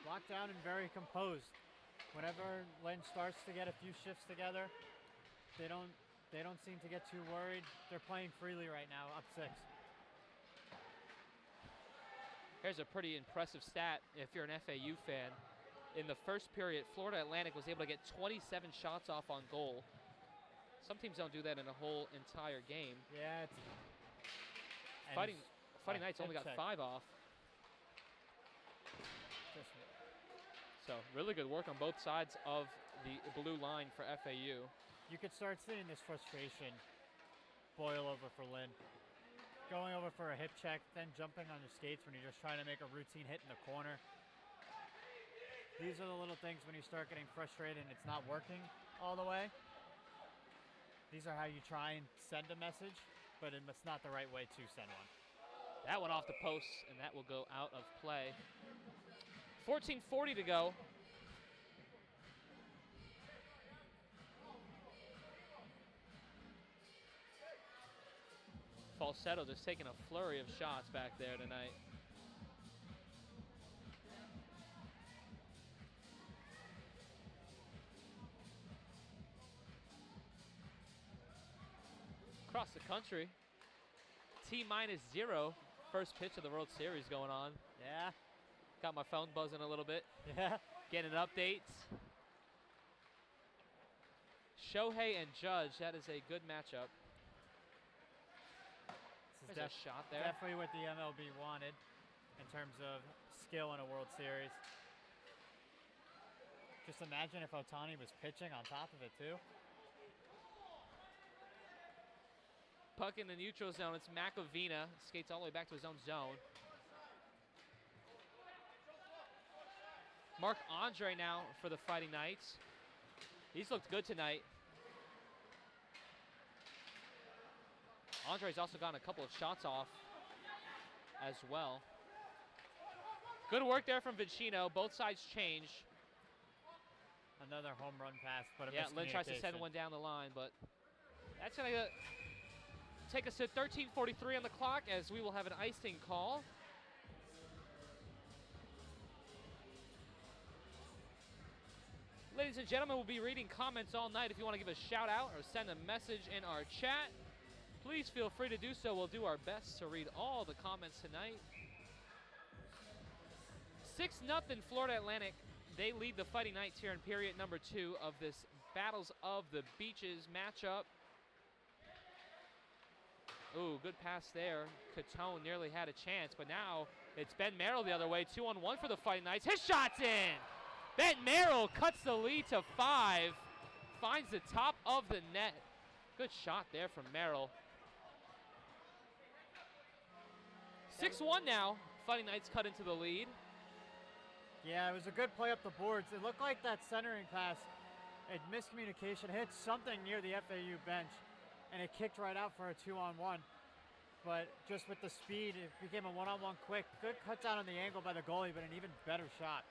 Locked down and very composed. Whenever Lynn starts to get a few shifts together, they don't seem to get too worried. They're playing freely right now, up 6. Here's a pretty impressive stat if you're an FAU fan. In the first period, Florida Atlantic was able to get 27 shots off on goal. Some teams don't do that in a whole entire game. Yeah, Fighting Knights only got 5 off. So really good work on both sides of the blue line for FAU. You could start seeing this frustration boil over for Lynn. Going over for a hip check, then jumping on your skates when you're just trying to make a routine hit in the corner. These are the little things when you start getting frustrated and it's not working all the way. These are how you try and send a message, but it's not the right way to send one. That went off the post, and that will go out of play. 14:40 to go. Falsetto just taking a flurry of shots back there tonight. Across the country, T-0, first pitch of the World Series going on. Yeah. Got my phone buzzing a little bit. Yeah. Getting updates. Shohei and Judge, that is a good matchup. There's a shot there. Definitely what the MLB wanted in terms of skill in a World Series. Just imagine if Otani was pitching on top of it too. Puck in the neutral zone. It's Macavina. Skates all the way back to his own zone. Mark Andre now for the Fighting Knights. He's looked good tonight. Andre's also gotten a couple of shots off as well. Good work there from Vicino. Both sides change. Another home run pass, but Lynn tries to send one down the line, but that's going to take us to 13:43 on the clock as we will have an icing call. Ladies and gentlemen, we'll be reading comments all night. If you want to give a shout out or send a message in our chat, please feel free to do so. We'll do our best to read all the comments tonight. 6-0 Florida Atlantic. They lead the Fighting Knights here in period number 2 of this Battles of the Beaches matchup. Ooh, good pass there. Catone nearly had a chance, but now it's Ben Merrill the other way. 2-on-1 for the Fighting Knights. His shot's in! Ben Merrill cuts the lead to 5. Finds the top of the net. Good shot there from Merrill. 6-1 now. Fighting Knights cut into the lead. Yeah, it was a good play up the boards. It looked like that centering pass, a miscommunication, hit something near the FAU bench, and it kicked right out for a 2-on-1. But just with the speed, it became a 1-on-1 quick. Good cut down on the angle by the goalie, but an even better shot.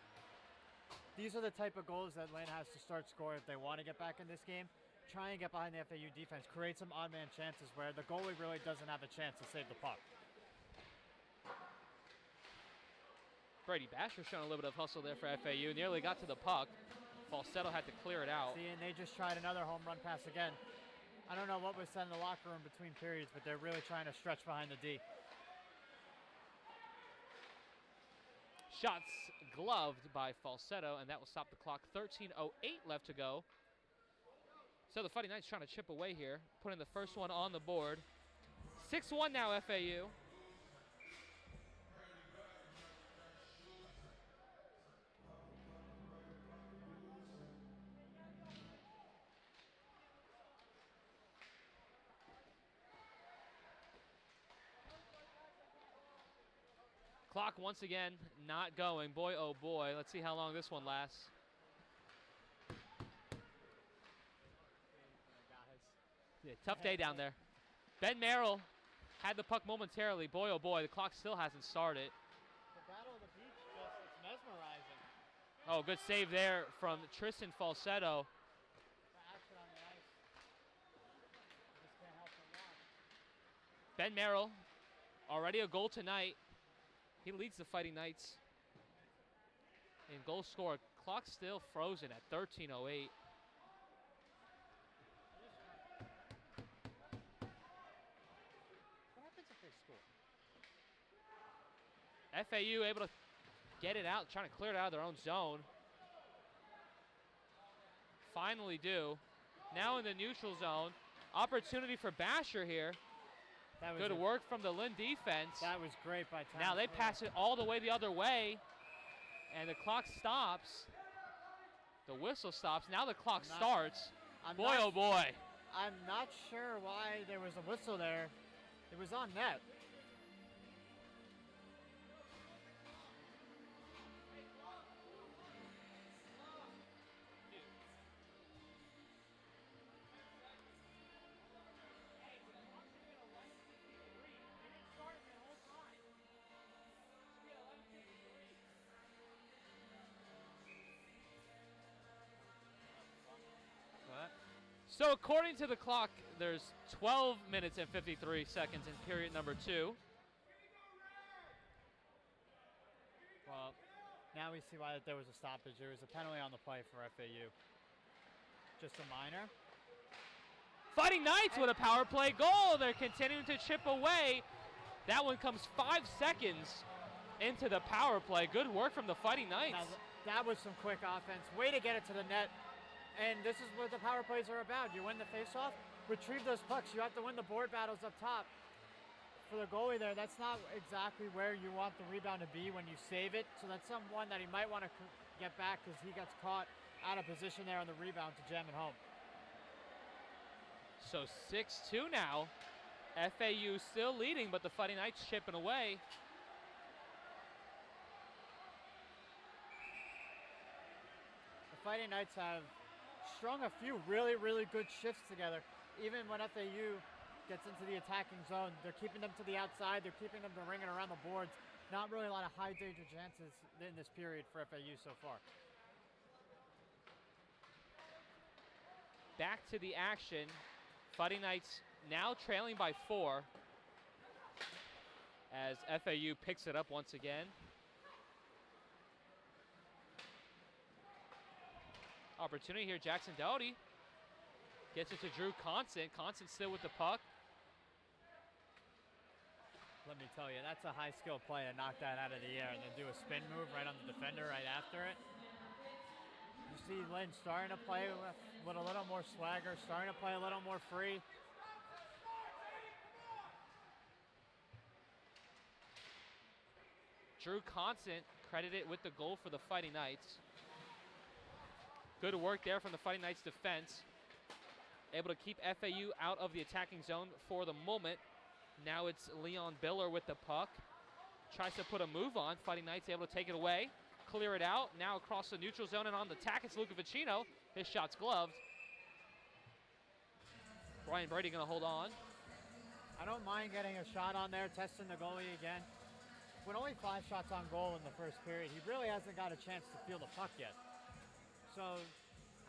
These are the type of goals that Lynn has to start scoring if they want to get back in this game. Try and get behind the FAU defense. Create some odd man chances where the goalie really doesn't have a chance to save the puck. Brady Basher showing a little bit of hustle there for FAU. Nearly got to the puck. Falsetto had to clear it out. See, and they just tried another home run pass again. I don't know what was said in the locker room between periods, but they're really trying to stretch behind the D. shots gloved by Falsetto, and that will stop the clock. 13:08 left to go. So the Fighting Knights trying to chip away here, putting the first one on the board. 6-1 now, FAU. Clock once again not going. Boy, oh boy. Let's see how long this one lasts. Yeah, tough day down there. Ben Merrill had the puck momentarily. Boy, oh boy, the clock still hasn't started. The Battle of the Beach, it's mesmerizing. Oh, good save there from Tristan Falsetto. The action on the ice. Just can't help but watch. Ben Merrill, already a goal tonight. He leads the Fighting Knights in goal score. Clock still frozen at 13:08. What happens if they score? FAU able to get it out, trying to clear it out of their own zone. Finally do. Now in the neutral zone. Opportunity for Basher here. Good work from the Lynn defense. That was great by Tom. Now they pass it all the way the other way, and the clock stops. The whistle stops. Now the clock starts. Boy, oh boy. I'm not sure why there was a whistle there. It was on net. So according to the clock, there's 12 minutes and 53 seconds in period number 2. Well, now we see why there was a stoppage. There was a penalty on the play for FAU. Just a minor. Fighting Knights with a power play goal. They're continuing to chip away. That one comes 5 seconds into the power play. Good work from the Fighting Knights. Now, that was some quick offense. Way to get it to the net. And this is what the power plays are about. You win the faceoff, retrieve those pucks. You have to win the board battles up top. For the goalie there, that's not exactly where you want the rebound to be when you save it. So that's someone that he might want to get back because he gets caught out of position there on the rebound to jam it home. So 6-2 now. FAU still leading, but the Fighting Knights chipping away. The Fighting Knights have strung a few really, really good shifts together. Even when FAU gets into the attacking zone, they're keeping them to the outside. They're keeping them to ringing around the boards. Not really a lot of high danger chances in this period for FAU so far. Back to the action. Fighting Knights now trailing by 4 as FAU picks it up once again. Opportunity here, Jackson Doty gets it to Drew Constant. Constant still with the puck. Let me tell you, that's a high skill play to knock that out of the air and then do a spin move right on the defender right after it. You see Lynn starting to play with a little more swagger, starting to play a little more free. Drew Constant credited with the goal for the Fighting Knights. Good work there from the Fighting Knights defense. Able to keep FAU out of the attacking zone for the moment. Now it's Leon Biller with the puck. Tries to put a move on. Fighting Knights able to take it away. Clear it out. Now across the neutral zone and on the attack, it's Luca Vicino. His shot's gloved. Brian Brady gonna hold on. I don't mind getting a shot on there, testing the goalie again. With only 5 shots on goal in the first period, he really hasn't got a chance to feel the puck yet. So,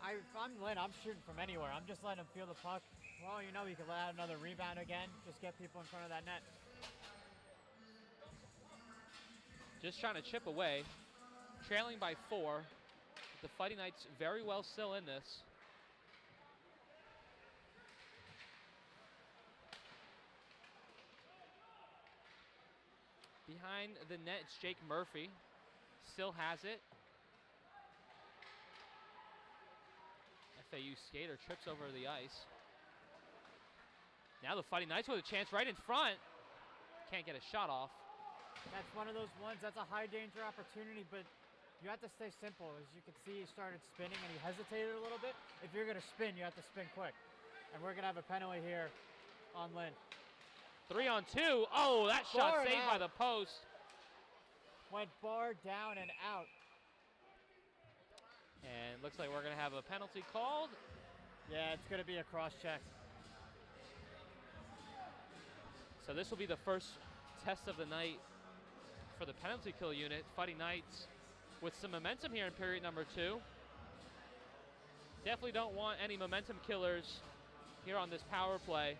if I'm Lynn, I'm shooting from anywhere. I'm just letting him feel the puck. Well, you know, he could let out another rebound again. Just get people in front of that net. Just trying to chip away. Trailing by 4. The Fighting Knights very well still in this. Behind the net, it's Jake Murphy. Still has it. FAU skater trips over the ice. Now the Fighting Knights with a chance right in front. Can't get a shot off. That's one of those ones, that's a high danger opportunity, but you have to stay simple. As you can see, he started spinning and he hesitated a little bit. If you're gonna spin, you have to spin quick. And we're gonna have a penalty here on Lynn. 3-on-2. Oh, that shot Bar saved by the post. Went bar down and out. And looks like we're gonna have a penalty called. Yeah, it's gonna be a cross check. So this will be the first test of the night for the penalty kill unit. Fighting Knights with some momentum here in period number 2. Definitely don't want any momentum killers here on this power play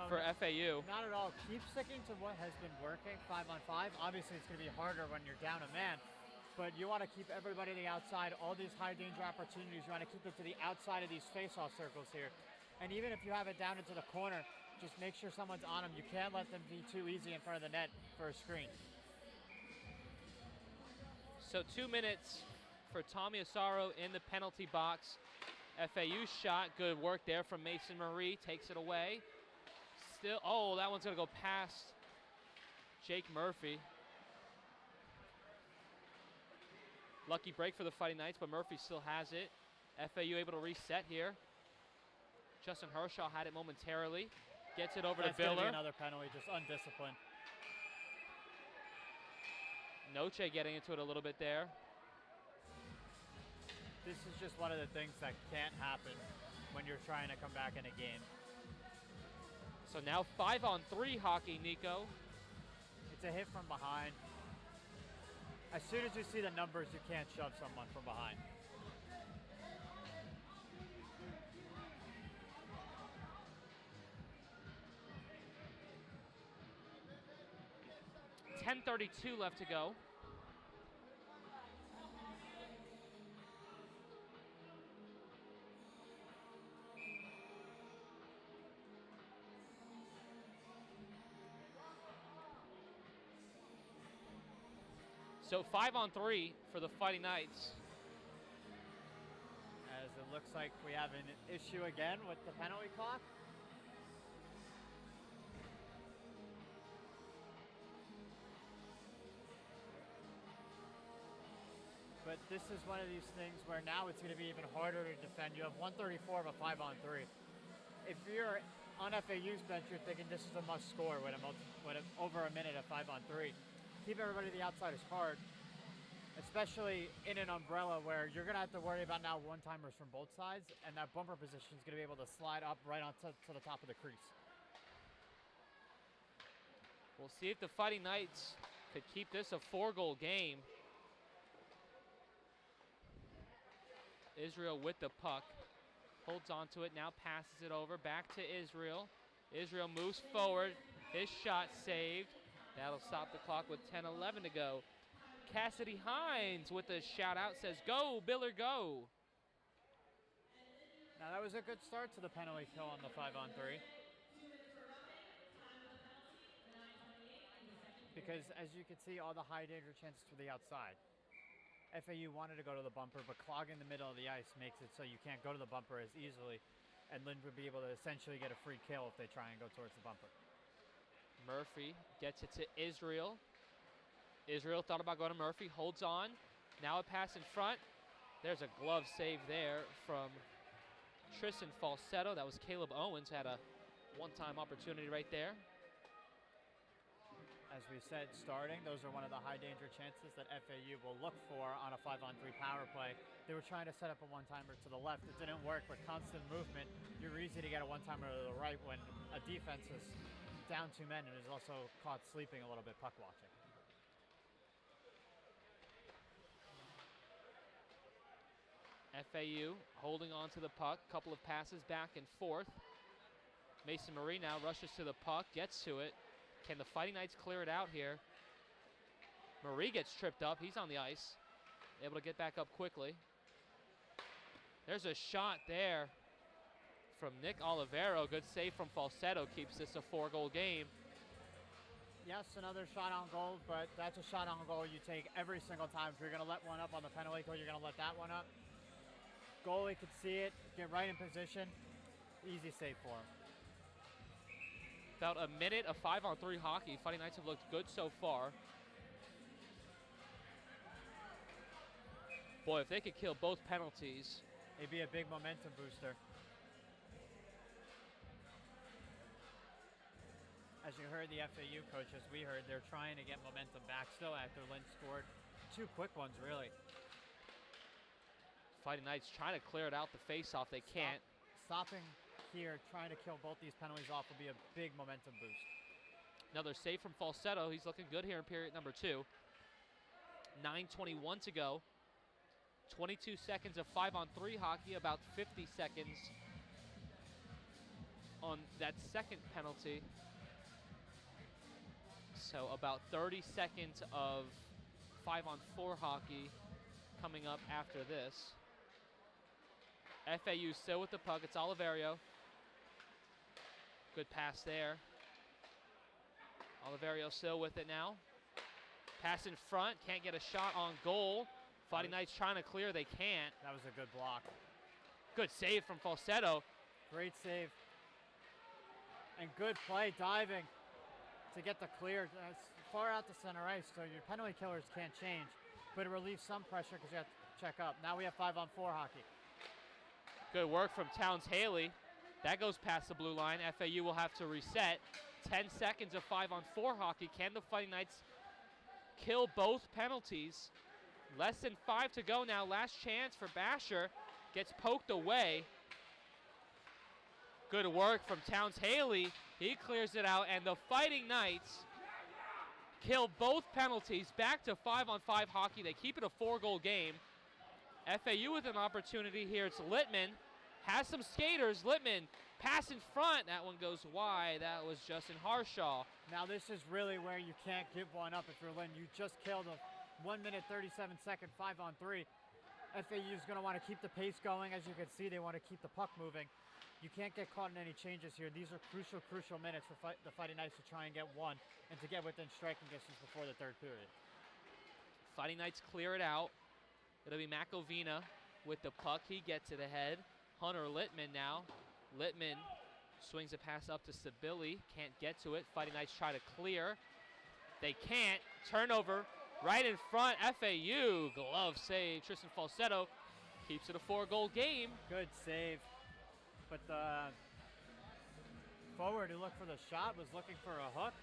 for FAU. Not at all. Keep sticking to what has been working, 5-on-5. Obviously, it's going to be harder when you're down a man, but you want to keep everybody to the outside. All these high danger opportunities, you want to keep them to the outside of these face-off circles here. And even if you have it down into the corner, just make sure someone's on them. You can't let them be too easy in front of the net for a screen. So 2 minutes for Tommy Asaro in the penalty box. FAU shot, good work there from Mason Marie, takes it away. Still, oh, that one's gonna go past Jake Murphy. Lucky break for the Fighting Knights, but Murphy still has it. FAU able to reset here. Justin Hershaw had it momentarily. Gets it over to Biller. That's gonna be another penalty, just undisciplined. Noche getting into it a little bit there. This is just one of the things that can't happen when you're trying to come back in a game. So now 5-on-3 hockey, Nico. It's a hit from behind. As soon as you see the numbers, you can't shove someone from behind. .10:32 left to go. So 5-on-3 for the Fighting Knights. As it looks like we have an issue again with the penalty clock. But this is one of these things where now it's going to be even harder to defend. You have 134 of a 5-on-3. If you're on FAU's bench, you're thinking this is a must score with over a minute of 5-on-3. Keep everybody to the outside is hard, especially in an umbrella where you're going to have to worry about now one-timers from both sides, and that bumper position is going to be able to slide up right onto the top of the crease. We'll see if the Fighting Knights could keep this a 4-goal game. Israel with the puck, holds on to it, now passes it over, back to Israel. Israel moves forward, his shot saved. That'll stop the clock with 10:11 to go. Cassidy Hines with a shout out says, "Go, Biller, go." Now that was a good start to the penalty kill on the 5-on-3. Because as you can see, all the high danger chances to the outside. FAU wanted to go to the bumper, but clogging the middle of the ice makes it so you can't go to the bumper as easily, and Lynn would be able to essentially get a free kill if they try and go towards the bumper. Murphy gets it to Israel. Israel thought about going to Murphy, holds on. Now a pass in front. There's a glove save there from Tristan Falsetto. That was Caleb Owens, had a one-time opportunity right there. As we said, starting, those are one of the high danger chances that FAU will look for on a 5-on-3 power play. They were trying to set up a one-timer to the left. It didn't work. With constant movement, you're easy to get a one-timer to the right when a defense is down 2 men and is also caught sleeping a little bit puck watching. FAU holding on to the puck, couple of passes back and forth. Mason Marie now rushes to the puck, gets to it. Can the Fighting Knights clear it out here? Marie gets tripped up, he's on the ice. Able to get back up quickly. There's a shot there from Nick Olivero. Good save from Falsetto, keeps this a 4-goal game. Yes, another shot on goal, but that's a shot on goal you take every single time. If you're going to let one up on the penalty kill, you're going to let that one up. Goalie could see it, get right in position. Easy save for him. About a minute of 5-on-3 hockey. Fighting Knights have looked good so far. Boy, if they could kill both penalties. It'd be a big momentum booster. As you heard the FAU coaches, we heard they're trying to get momentum back still after Lynn scored 2 quick ones, really. Fighting Knights trying to clear it out the face-off. They can't. Stopping here, trying to kill both these penalties off will be a big momentum boost. Another save from Falsetto. He's looking good here in period number 2. 9:21 to go. 22 seconds of 5-on-3 hockey, about 50 seconds on that second penalty. So about 30 seconds of 5-on-4 hockey coming up after this. FAU still with the puck. It's Oliverio. Good pass there. Oliverio still with it now. Pass in front. Can't get a shot on goal. Fighting Knights trying to clear. They can't. That was a good block. Good save from Falsetto. Great save. And good play, diving to get the clear. It's far out to center ice, so your penalty killers can't change. But it relieves some pressure because you have to check up. Now we have 5-on-4 hockey. Good work from Towns Haley. That goes past the blue line. FAU will have to reset. 10 seconds of 5-on-4 hockey. Can the Fighting Knights kill both penalties? Less than 5 to go now. Last chance for Basher. Gets poked away. Good work from Towns Haley. He clears it out, and the Fighting Knights kill both penalties. Back to 5-on-5 hockey. They keep it a 4-goal game. FAU with an opportunity here. It's Littman. Has some skaters. Littman, pass in front. That one goes wide. That was Justin Harshaw. Now this is really where you can't give one up if you're Lynn. You just killed a 1-minute, 37-second 5-on-3. FAU is going to want to keep the pace going. As you can see, they want to keep the puck moving. You can't get caught in any changes here. These are crucial, crucial minutes for the Fighting Knights to try and get one and to get within striking distance before the third period. Fighting Knights clear it out. It'll be Makovina with the puck. He gets it ahead. Hunter Littman now. Littman swings a pass up to Sibili. Can't get to it. Fighting Knights try to clear. They can't. Turnover right in front. FAU. Glove save. Tristan Falsetto keeps it a 4-goal game. Good save. But the forward who looked for the shot was looking for a hook.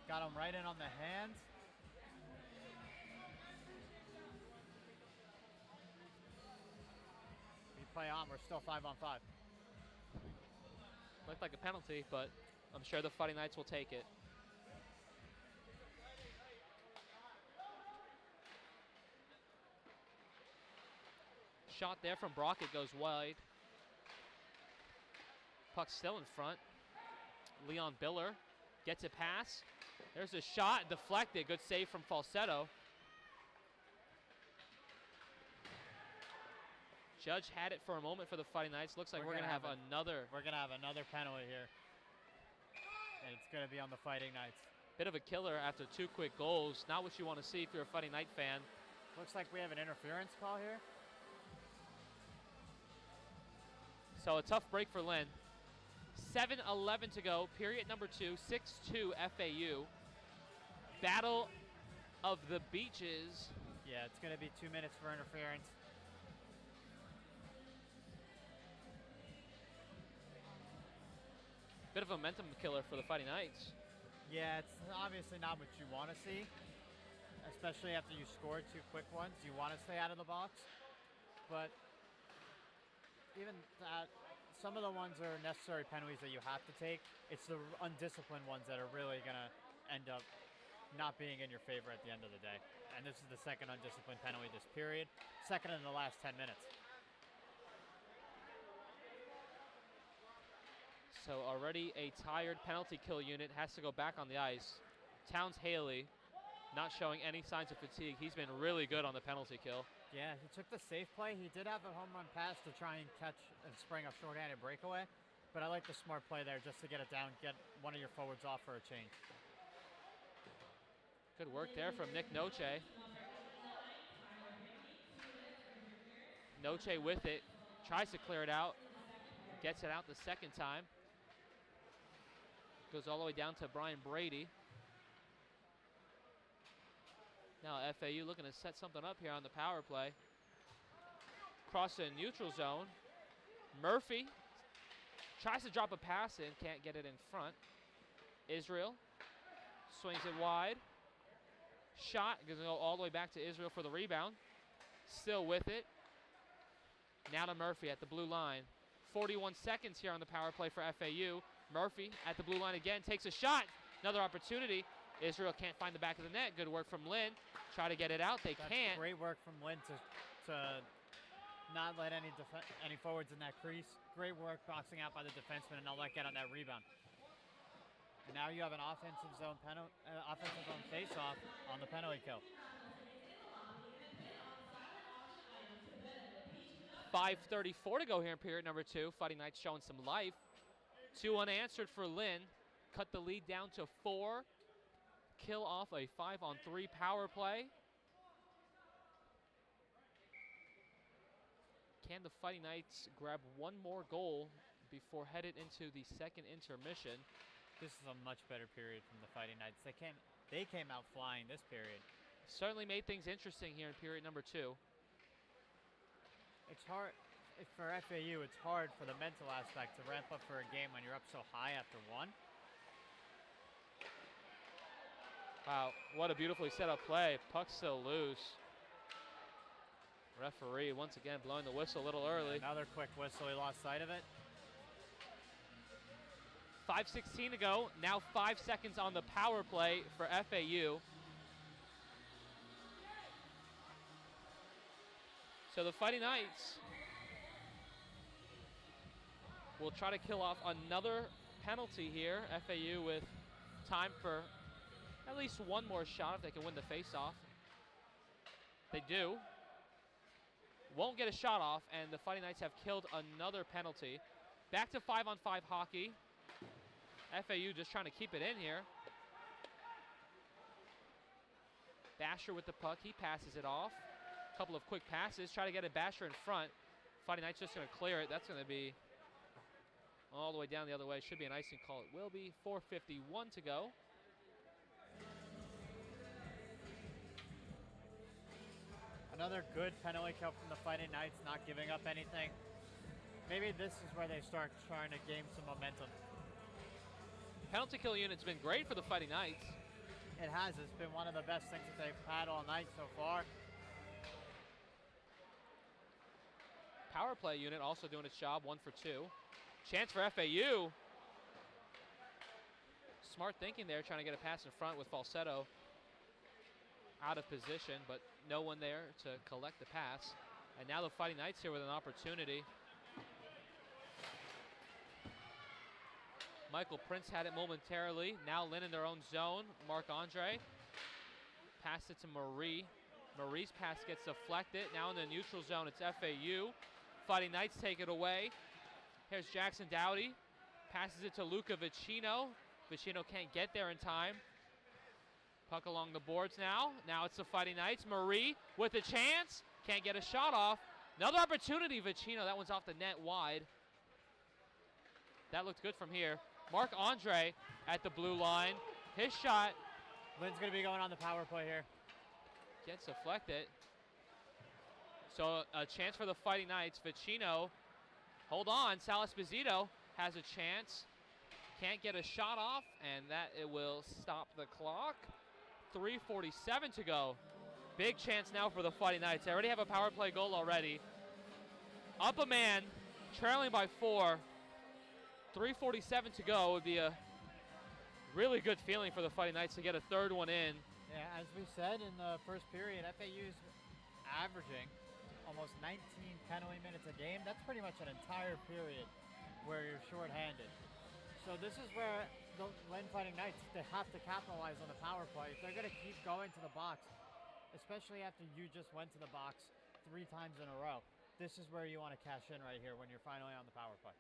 Got him right in on the hands. We play on. We're still 5-on-5. Looked like a penalty, but I'm sure the Fighting Knights will take it. Shot there from Brockett goes wide. Puck still in front. Leon Biller gets a pass. There's a shot, deflected. Good save from Falsetto. Judge had it for a moment for the Fighting Knights. Looks like we're gonna have another. We're gonna have another penalty here, and it's gonna be on the Fighting Knights. Bit of a killer after 2 quick goals. Not what you want to see if you're a Fighting Knight fan. Looks like we have an interference call here. So a tough break for Lynn. 7:11 to go, period number 2, 6-2 FAU. Battle of the Beaches. Yeah, it's going to be 2 minutes for interference. Bit of a momentum killer for the Fighting Knights. Yeah, it's obviously not what you want to see, especially after you scored 2 quick ones. You want to stay out of the box, but even that, some of the ones are necessary penalties that you have to take. It's the undisciplined ones that are really going to end up not being in your favor at the end of the day. And this is the second undisciplined penalty this period, second in the last 10 minutes. So already a tired penalty kill unit has to go back on the ice. Towns Haley not showing any signs of fatigue. He's been really good on the penalty kill. Yeah, he took the safe play. He did have a home run pass to try and catch and spring a shorthanded breakaway, but I like the smart play there just to get it down, get one of your forwards off for a change. Good work there from Nick Noche. Noche with it, tries to clear it out, gets it out the second time. Goes all the way down to Brian Brady. Now FAU looking to set something up here on the power play. Cross the neutral zone. Murphy tries to drop a pass in, can't get it in front. Israel swings it wide. Shot, going to go all the way back to Israel for the rebound. Still with it. Now to Murphy at the blue line. 41 seconds here on the power play for FAU. Murphy at the blue line again, takes a shot. Another opportunity. Israel can't find the back of the net. Good work from Lynn. Try to get it out. They can't. Great work from Lynn to not let any forwards in that crease. Great work boxing out by the defenseman and not let get on that rebound. And now you have an offensive zone face-off on the penalty kill. 5:34 to go here in period number 2. Fighting Knights showing some life. 2 unanswered for Lynn. Cut the lead down to 4. Kill off a 5-on-3 power play. Can the Fighting Knights grab one more goal before headed into the second intermission? This is a much better period from the Fighting Knights. They came out flying this period. Certainly made things interesting here in period number 2. It's hard for FAU. It's hard for the mental aspect to ramp up for a game when you're up so high after 1. Wow, what a beautifully set up play. Puck still loose. Referee once again blowing the whistle a little early. Another quick whistle, he lost sight of it. 5:16 to go. Now 5 seconds on the power play for FAU. So the Fighting Knights will try to kill off another penalty here. FAU with time for at least one more shot if they can win the face-off. They do. Won't get a shot off, and the Fighting Knights have killed another penalty. Back to 5-on-5 hockey. FAU just trying to keep it in here. Basher with the puck, he passes it off. Couple of quick passes, try to get a Basher in front. Fighting Knights just going to clear it. That's going to be all the way down the other way. Should be an icing call. It will be. 4:51 to go. Another good penalty kill from the Fighting Knights, not giving up anything. Maybe this is where they start trying to gain some momentum. Penalty kill unit's been great for the Fighting Knights. It has. It's been one of the best things that they've had all night so far. Power play unit also doing its job, 1 for 2. Chance for FAU. Smart thinking there, trying to get a pass in front with Falsetto out of position, but no one there to collect the pass. And now the Fighting Knights here with an opportunity. Michael Prince had it momentarily. Now Lynn in their own zone. Marc-Andre passed it to Marie. Marie's pass gets deflected. Now in the neutral zone, it's FAU. Fighting Knights take it away. Here's Jackson Dowdy. Passes it to Luca Vicino. Vicino can't get there in time. Puck along the boards now. Now it's the Fighting Knights. Marie with a chance. Can't get a shot off. Another opportunity, Vicino. That one's off the net wide. That looked good from here. Marc-Andre at the blue line. His shot. Lynn's going to be going on the power play here. Gets deflected. So a chance for the Fighting Knights. Vicino, hold on. Sal Esposito has a chance. Can't get a shot off, and that it will stop the clock. 3:47 to go. Big chance now for the Fighting Knights. They already have a power play goal already. Up a man, trailing by 4. 3:47 to go would be a really good feeling for the Fighting Knights to get a third one in. Yeah, as we said in the first period, FAU's averaging almost 19 penalty minutes a game. That's pretty much an entire period where you're shorthanded. So this is where the Lynn Fighting Knights, they have to capitalize on the power play. If they're going to keep going to the box, especially after you just went to the box 3 times in a row, this is where you want to cash in right here when you're finally on the power play.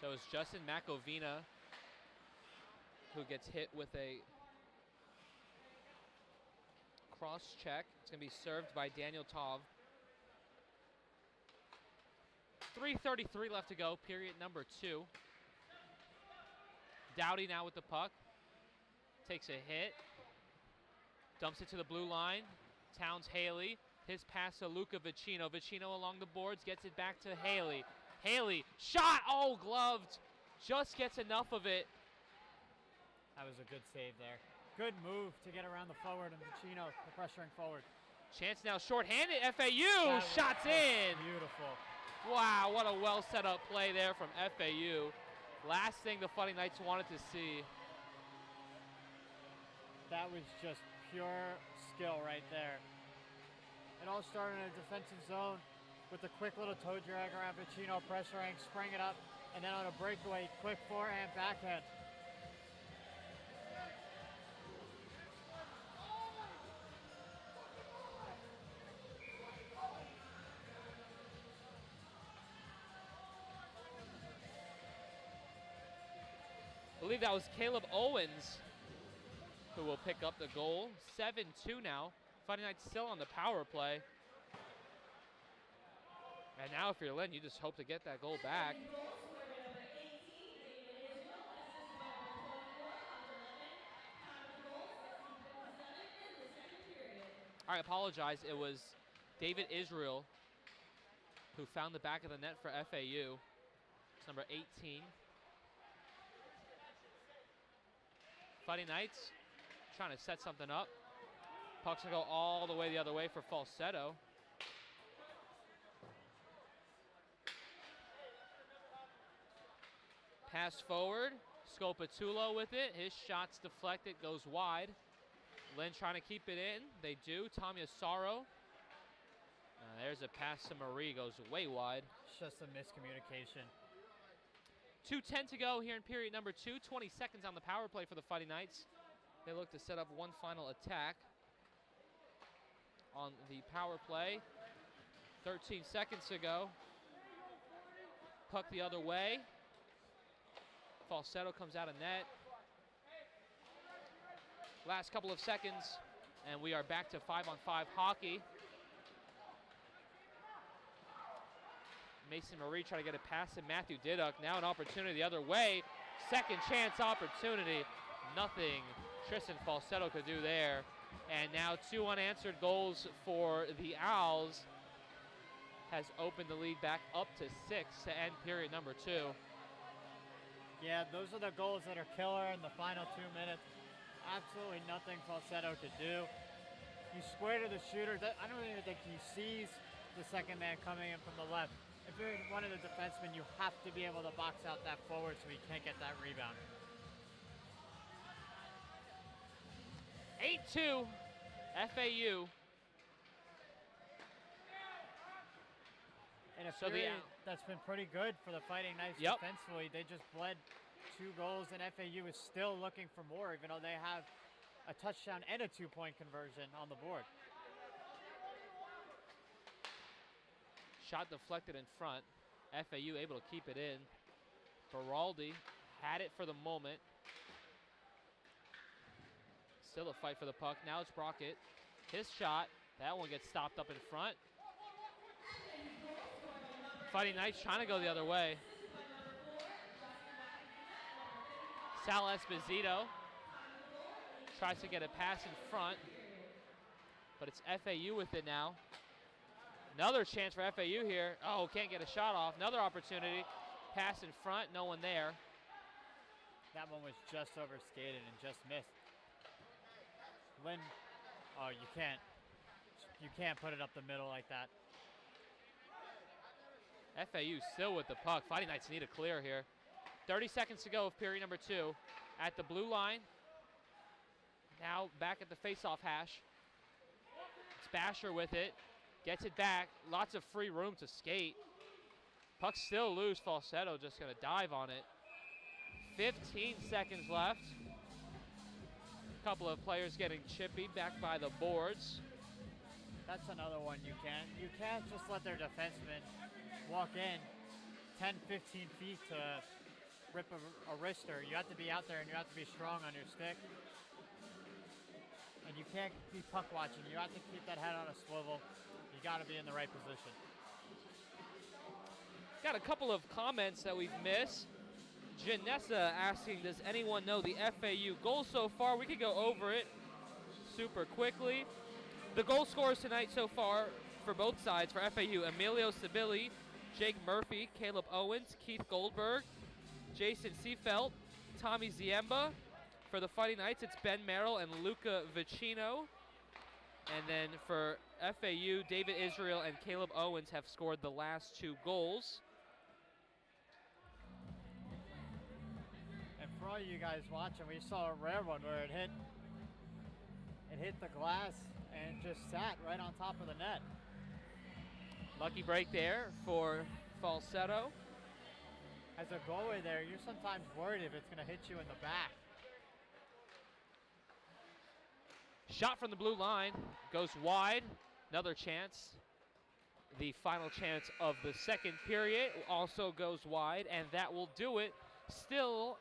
So it's Justin Macovina who gets hit with a cross check. It's going to be served by Daniel Tov. 3:33 left to go, period number 2. Dowdy now with the puck. Takes a hit. Dumps it to the blue line. Towns Haley. His pass to Luca Vicino. Vicino along the boards, gets it back to Haley. Haley, shot! Oh, gloved. Just gets enough of it. That was a good save there. Good move to get around the forward and Vicino pressuring forward. Chance now shorthanded. FAU shots in. Beautiful. Wow, what a well set up play there from FAU. Last thing the Fighting Knights wanted to see. That was just pure skill right there. It all started in a defensive zone with a quick little toe drag around Vicino, pressuring, spraying it up, and then on a breakaway, quick forehand, backhand. I believe that was Caleb Owens who will pick up the goal. 7-2 now. Fighting Knights still on the power play. And now if you're Lynn, you just hope to get that goal back. I apologize. It was David Israel who found the back of the net for FAU. It's number 18. Fighting Knights trying to set something up. Puck's gonna go all the way for Falsetto. Pass forward, Scopatulo with it. His shot's deflected, goes wide. Lynn trying to keep it in. They do. Tommy Asaro. There's a pass to Marie, goes way wide. It's just a miscommunication. 2:10 to go here in period number 2. 20 seconds on the power play for the Fighting Knights. They look to set up one final attack on the power play. 13 seconds to go. Puck the other way. Falsetto comes out of net. Last couple of seconds, and we are back to 5-on-5 hockey. Mason Marie trying to get a pass to Matthew Diduck. Now an opportunity the other way. Second chance opportunity. Nothing Tristan Falsetto could do there. And now 2 unanswered goals for the Owls has opened the lead back up to 6 to end period number 2. Yeah, those are the goals that are killer in the final 2 minutes. Absolutely nothing Falsetto could do. You square to the shooter. I don't even think he sees the second man coming in from the left. If you're one of the defensemen, you have to be able to box out that forward so he can't get that rebound. 8-2, FAU. In a period that's been pretty good for the Fighting Knights defensively. They just bled 2 goals, and FAU is still looking for more, even though they have a touchdown and a 2-point conversion on the board. Shot deflected in front. FAU able to keep it in. Baraldi had it for the moment. Still a fight for the puck. Now it's Brockett. His shot. That one gets stopped up in front. Fighting Knights trying to go the other way. Sal Esposito tries to get a pass in front, but it's FAU with it now. Another chance for FAU here. Oh, can't get a shot off. Another opportunity. Pass in front, no one there. That one was just over skated and just missed. Lynn, oh, you can't put it up the middle like that. FAU still with the puck. Fighting Knights need a clear here. 30 seconds to go of period number 2. At the blue line. Now back at the face-off hash. It's Basher with it. Gets it back. Lots of free room to skate. Puck still loose. Falsetto just going to dive on it. 15 seconds left. A couple of players getting chippy back by the boards. That's another one you can't just let their defensemen walk in 10, 15 feet to rip a wrister. You have to be out there and you have to be strong on your stick. And you can't be puck watching. You have to keep that head on a swivel. You got to be in the right position. Got a couple of comments that we've missed. Janessa asking, does anyone know the FAU goal so far? We could go over it super quickly. The goal scorers tonight so far for both sides for FAU: Emilio Sibilli, Jake Murphy, Caleb Owens, Keith Goldberg, Jason Seafelt, Tommy Ziemba. For the Fighting Knights, it's Ben Merrill and Luca Vicino. And then for FAU, David Israel and Caleb Owens have scored the last 2 goals. And for all you guys watching, we saw a rare one where it hit the glass and just sat right on top of the net. Lucky break there for Falsetto. As a goalie there, you're sometimes worried if it's going to hit you in the back. Shot from the blue line, goes wide, another chance. The final chance of the second period also goes wide, and that will do it. Still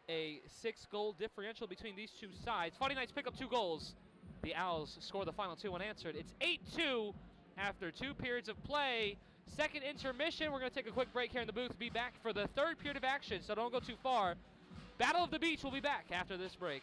a 6-goal differential between these two sides. Fighting Knights pick up 2 goals. The Owls score the final 2 unanswered. It's 8-2 after 2 periods of play. Second intermission. We're going to take a quick break here in the booth. Be back for the 3rd period of action, so don't go too far. Battle of the Beach will be back after this break.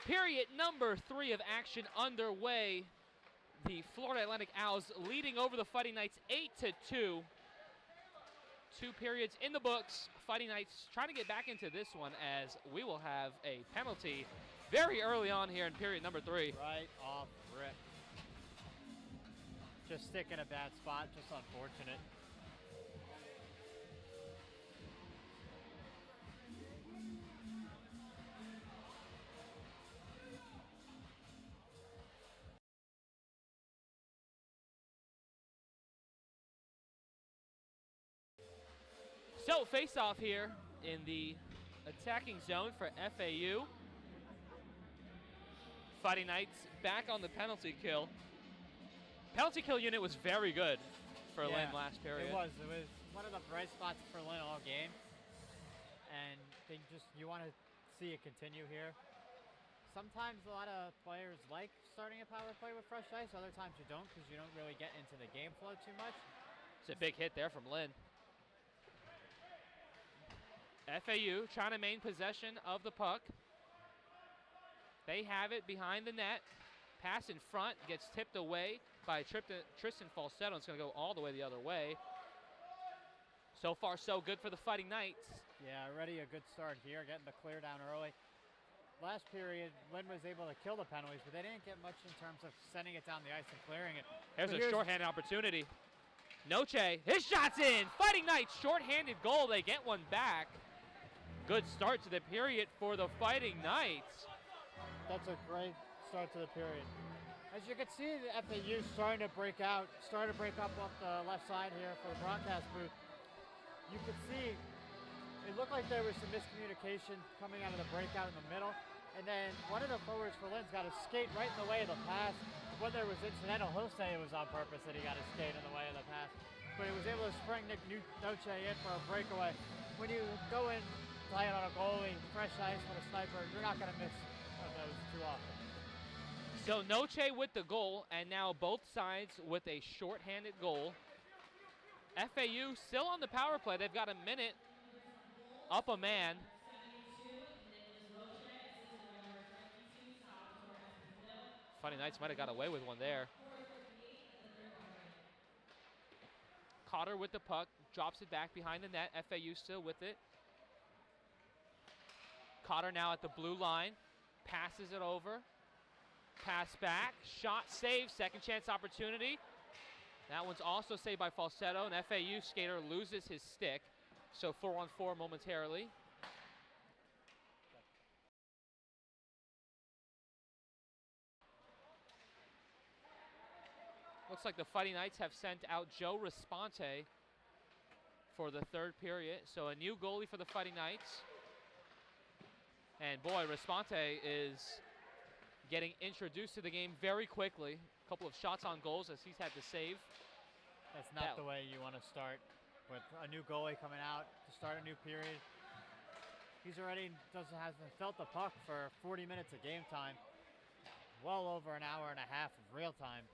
Period number 3 of action underway. The Florida Atlantic Owls leading over the Fighting Knights 8-2. 2 periods in the books. Fighting Knights trying to get back into this one as we will have a penalty very early on here in period number 3. Right off rip. Just stick in a bad spot, just unfortunate. So face off here in the attacking zone for FAU. Fighting Knights back on the penalty kill. Penalty kill unit was very good for Lynn last period. It was one of the bright spots for Lynn all game. And you want to see it continue here. Sometimes a lot of players like starting a power play with fresh ice. Other times you don't because you don't really get into the game flow too much. It's a big hit there from Lynn. FAU trying to maintain possession of the puck. They have it behind the net. Pass in front, gets tipped away by Tristan Falsetto. It's going to go all the way the other way. So far, so good for the Fighting Knights. Yeah, already a good start here, getting the clear down early. Last period, Lynn was able to kill the penalties, but they didn't get much in terms of sending it down the ice and clearing it. Here's a shorthanded opportunity. Noche, his shot's in. Fighting Knights, shorthanded goal. They get one back. Good start to the period for the Fighting Knights. That's a great start to the period. As you can see, the FAU starting to break out, starting to break up off the left side here for the broadcast booth. You can see it looked like there was some miscommunication coming out of the breakout in the middle. And then one of the forwards for Lynn's got a skate right in the way of the pass. When there was incidental, he'll say it was on purpose that he got a skate in the way of the pass. But he was able to spring Nick Noche in for a breakaway. When you go in playing on a goalie, fresh ice with a sniper, you're not going to miss those too often. So Noche with the goal, and now both sides with a shorthanded goal. FAU still on the power play. They've got a minute up a man. Fighting Knights might have got away with one there. Cotter with the puck, drops it back behind the net. FAU still with it. Cotter now at the blue line, passes it over. Pass back, shot saved, second chance opportunity. That one's also saved by Falsetto. An FAU skater loses his stick. So 4-on-4 momentarily. Looks like the Fighting Knights have sent out Joe Responte for the third period. So a new goalie for the Fighting Knights. And boy, Responte is getting introduced to the game very quickly. A couple of shots on goals as he's had to save. That's not the way you want to start with a new goalie coming out to start a new period. He's already hasn't felt the puck for 40 minutes of game time. Well over an hour and a half of real time.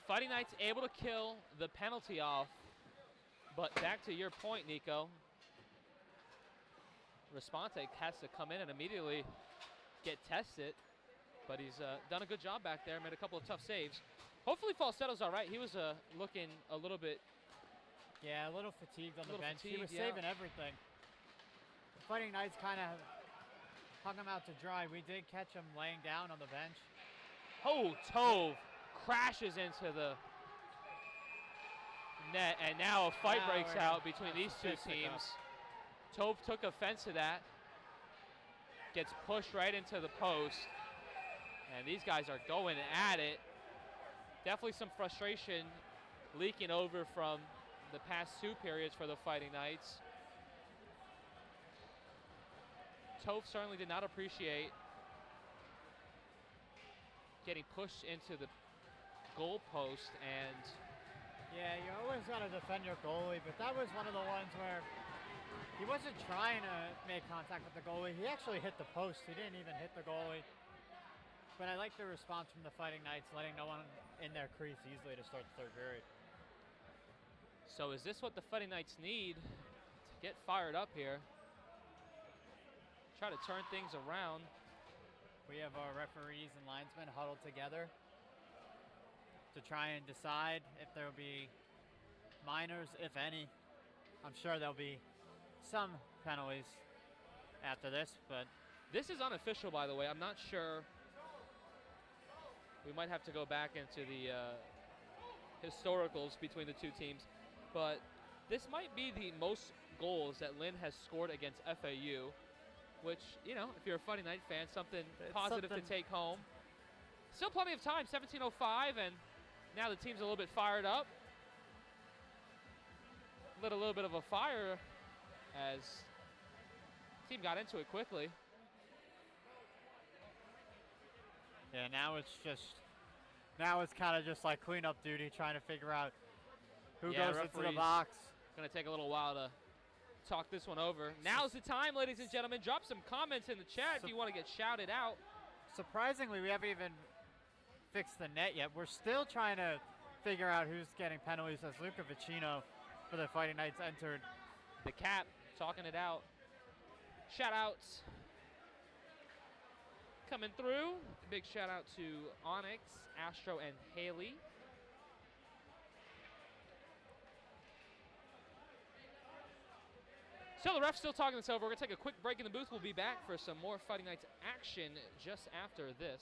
Fighting Knights able to kill the penalty off. But back to your point, Nico. Responte has to come in and immediately get tested, but he's done a good job back there, made a couple of tough saves. Hopefully Falsetto's all right. He was looking a little bit... Yeah, a little fatigued on the bench. He was saving everything. The Fighting Knights kind of hung him out to dry. We did catch him laying down on the bench. Oh, Tove crashes into the net, and now a fight breaks out between these two teams. Tove took offense to that, gets pushed right into the post, and these guys are going at it. Definitely some frustration leaking over from the past two periods for the Fighting Knights. Tove certainly did not appreciate getting pushed into the goal post, and yeah, you always got to defend your goalie, but that was one of the ones where he wasn't trying to make contact with the goalie. He actually hit the post. He didn't even hit the goalie. But I like the response from the Fighting Knights, letting no one in their crease easily to start the third period. So is this what the Fighting Knights need to get fired up here? try to turn things around. We have our referees and linesmen huddled together to try and decide if there will be minors, if any. I'm sure there'll be some penalties after this, but this is unofficial, by the way. I'm not sure. We might have to go back into the historicals between the two teams, but this might be the most goals that Lynn has scored against FAU, which, you know, if you're a Friday night fan, something positive to take home. Still plenty of time, 17:05, and now the team's a little bit fired up. Lit a little bit of a fire as the team got into it quickly. Yeah, now it's kind of just like cleanup duty, trying to figure out who goes into the box. Gonna take a little while to talk this one over. Now's the time, ladies and gentlemen. Drop some comments in the chat if you want to get shouted out. Surprisingly, we haven't even fixed the net yet. We're still trying to figure out who's getting penalties as Luca Vicino for the Fighting Knights entered. The cap talking it out. Shout outs coming through. Big shout out to Onyx, Astro, and Haley. So the ref's still talking this over. We're going to take a quick break in the booth. We'll be back for some more Fighting Knights action just after this.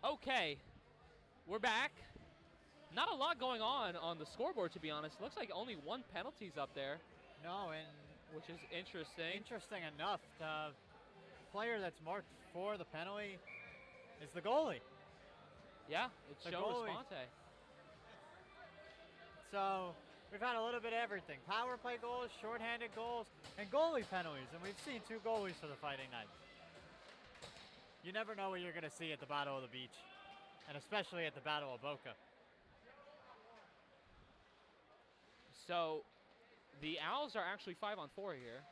Okay, we're back. Not a lot going on the scoreboard, to be honest. Looks like only one penalty's up there. No, and which is interesting. Interesting enough. The player that's marked for the penalty is the goalie. Yeah, it's Joe Responte. So we've had a little bit of everything. Power play goals, shorthanded goals, and goalie penalties. And we've seen 2 goalies for the Fighting Knights. You never know what you're going to see at the Battle of the Beach, and especially at the Battle of Boca. So the Owls are actually 5-on-4 here.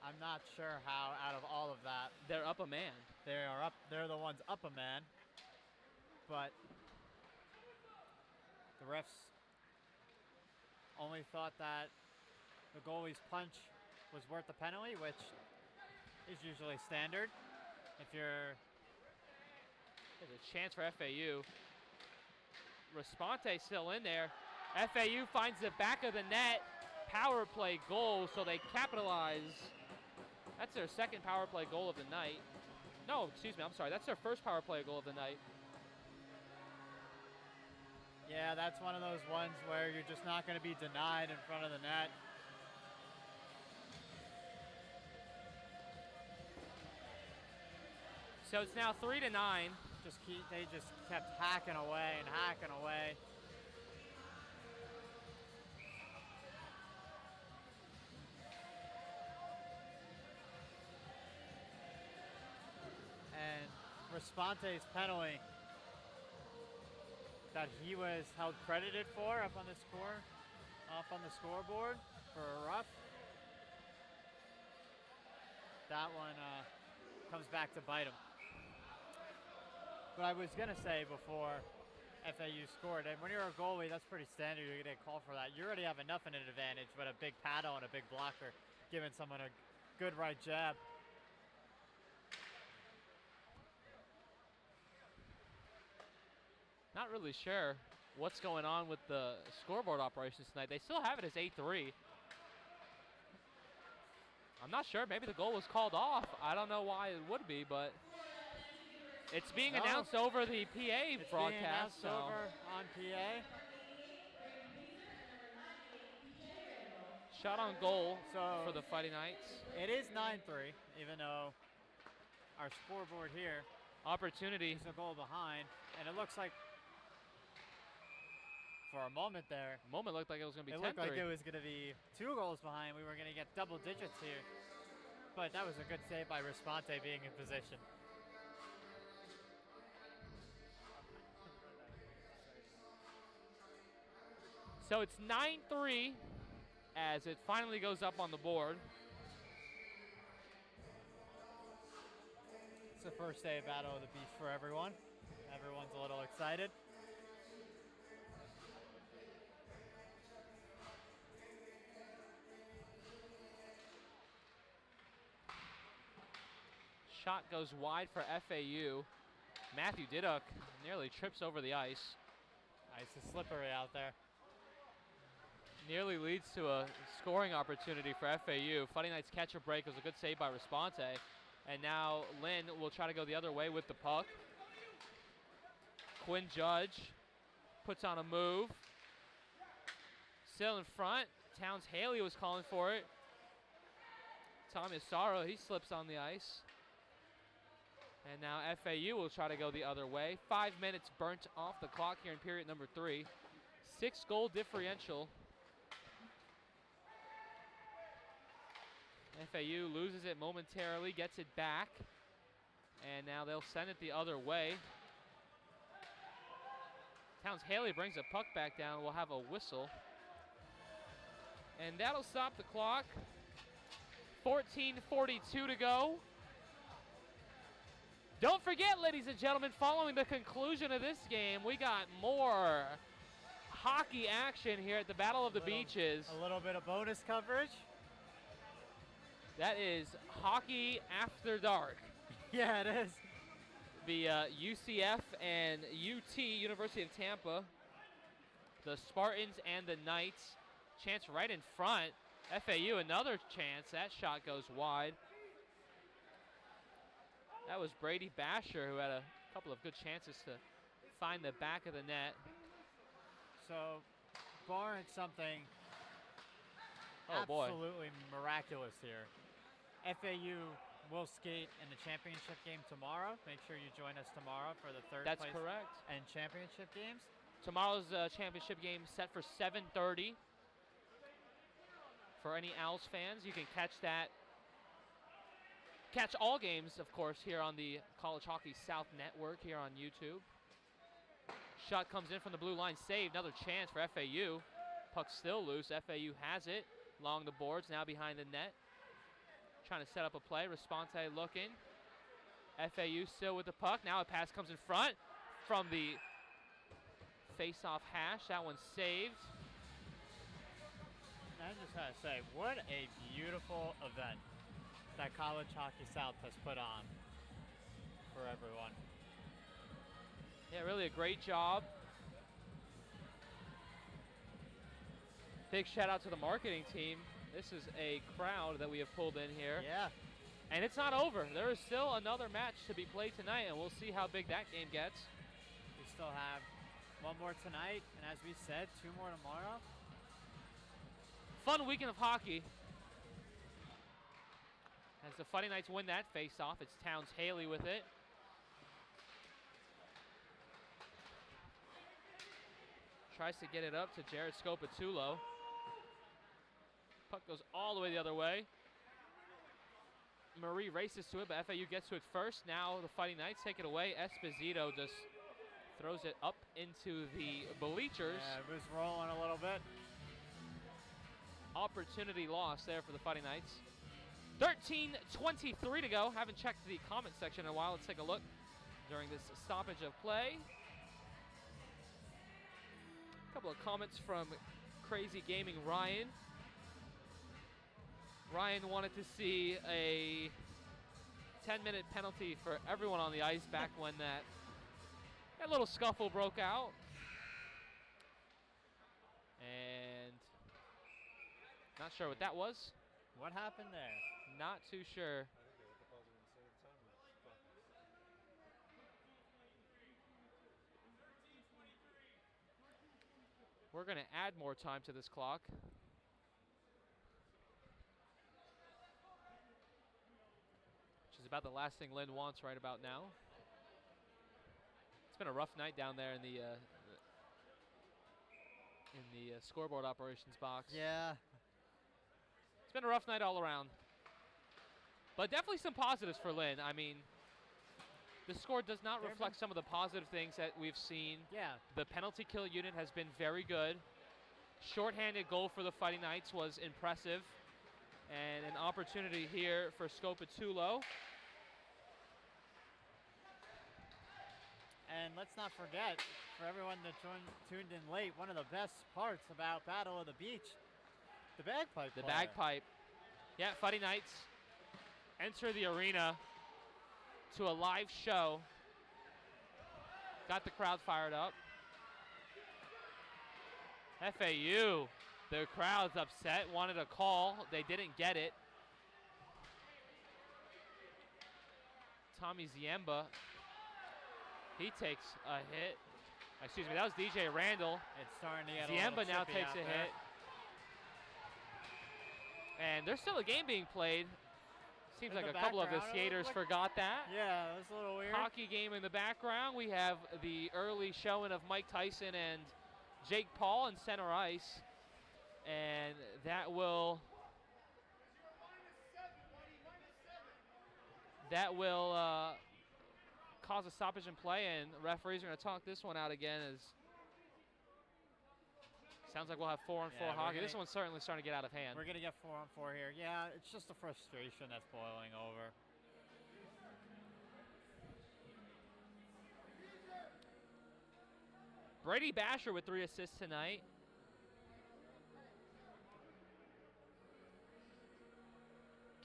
I'm not sure how out of all of that. They're up a man. They're the ones up a man. But the refs only thought that the goalie's punch was worth the penalty, which is usually standard. There's a chance for FAU. Responte still in there. FAU finds the back of the net. Power play goal, so they capitalize. That's their second power play goal of the night. No, excuse me, I'm sorry. That's their first power play goal of the night. Yeah, that's one of those ones where you're just not going to be denied in front of the net. So it's now 3-9. They just kept hacking away and hacking away. Responte's penalty that he was held credited for up on the scoreboard for a rough. That one comes back to bite him. But I was gonna say before FAU scored, and when you're a goalie, that's pretty standard. You're gonna call for that. You already have enough in an advantage, but a big paddle and a big blocker giving someone a good right jab. Not really sure what's going on with the scoreboard operations tonight. They still have it as 8-3. I'm not sure. Maybe the goal was called off. I don't know why it would be, but it's being announced over the PA broadcast. Being announced over on PA. Shot on goal for the Fighting Knights. It is 9-3, even though our scoreboard here opportunity is a goal behind, and it looks like for a moment there, looked like it was going to be 10-3. It looked like it was going to be 2 goals behind. We were going to get double digits here, but that was a good save by Responte being in position. So it's 9-3 as it finally goes up on the board. It's the first day of Battle of the Beach for everyone. Everyone's a little excited. Shot goes wide for FAU. Matthew Diduk nearly trips over the ice. Ice is slippery out there. Nearly leads to a scoring opportunity for FAU. Fighting Knights catch a break. It was a good save by Responte. And now Lynn will try to go the other way with the puck. Quinn Judge puts on a move. Still in front. Towns Haley was calling for it. Tommy Asaro, he slips on the ice. And now FAU will try to go the other way. 5 minutes burnt off the clock here in period number 3. 6-goal differential. FAU loses it momentarily, gets it back. And now they'll send it the other way. Towns Haley brings the puck back down. We'll have a whistle. And that'll stop the clock. 14:42 to go. Don't forget, ladies and gentlemen, following the conclusion of this game, we got more hockey action here at the Battle of the Beaches. A little bit of bonus coverage. That is Hockey After Dark. Yeah, it is. The UCF and UT, University of Tampa, the Spartans and the Knights. Chance right in front. FAU, another chance. That shot goes wide. That was Brady Basher, who had a couple of good chances to find the back of the net. So, barring something boy, absolutely miraculous here, FAU will skate in the championship game tomorrow. Make sure you join us tomorrow for the third That's place correct. and championship games. Tomorrow's championship game set for 7:30. For any Owls fans, you can catch that. Catch all games, of course, here on the College Hockey South Network here on YouTube. Shot comes in from the blue line, saved. Another chance for FAU. Puck still loose. FAU has it along the boards, now behind the net. Trying to set up a play. Responte looking. FAU still with the puck. Now a pass comes in front from the face-off hash. That one's saved. I just gotta say, what a beautiful event that College Hockey South has put on for everyone. Yeah, really a great job. Big shout out to the marketing team. This is a crowd that we have pulled in here. Yeah. And it's not over. There is still another match to be played tonight, and we'll see how big that game gets. We still have one more tonight, and as we said, 2 more tomorrow. Fun weekend of hockey. As the Fighting Knights win that face-off, it's Towns Haley with it. Tries to get it up to Jared Scopatulo. Puck goes all the way the other way. Marie races to it, but FAU gets to it first. Now the Fighting Knights take it away. Esposito just throws it up into the bleachers. Yeah, it was rolling a little bit. Opportunity lost there for the Fighting Knights. 13:23 to go. Haven't checked the comment section in a while. Let's take a look during this stoppage of play. A couple of comments from Crazy Gaming Ryan. Ryan wanted to see a 10-minute penalty for everyone on the ice back when that little scuffle broke out. And not sure what that was. What happened there? Not too sure. We're going to add more time to this clock. Which is about the last thing Lynn wants right about now. It's been a rough night down there in the scoreboard operations box. Yeah. It's been a rough night all around. But definitely some positives for Lynn. I mean, the score does not reflect some of the positive things that we've seen. Yeah. The penalty kill unit has been very good. Shorthanded goal for the Fighting Knights was impressive. And an opportunity here for Scopatulo. And let's not forget, for everyone that tuned in late, one of the best parts about Battle of the Beach, the bagpipe The player. bagpipe. Yeah, Fighting Knights enter the arena to a live show. Got the crowd fired up. FAU, the crowd's upset, wanted a call. They didn't get it. Tommy Ziemba, he takes a hit. Excuse me, that was DJ Randall. It's starting to get Ziemba now chippy takes out a there. hit. And there's still a game being played. Seems In like the a couple of the background, it skaters looks like- forgot that. Yeah, it was a little weird. Hockey game in the background. We have the early showing of Mike Tyson and Jake Paul in center ice. And that will cause a stoppage in play, and referees are going to talk this one out again. As sounds like we'll have 4-on-4 Yeah, hockey. This one's certainly starting to get out of hand. We're going to get 4-on-4 here. Yeah, it's just the frustration that's boiling over. Brady Basher with 3 assists tonight.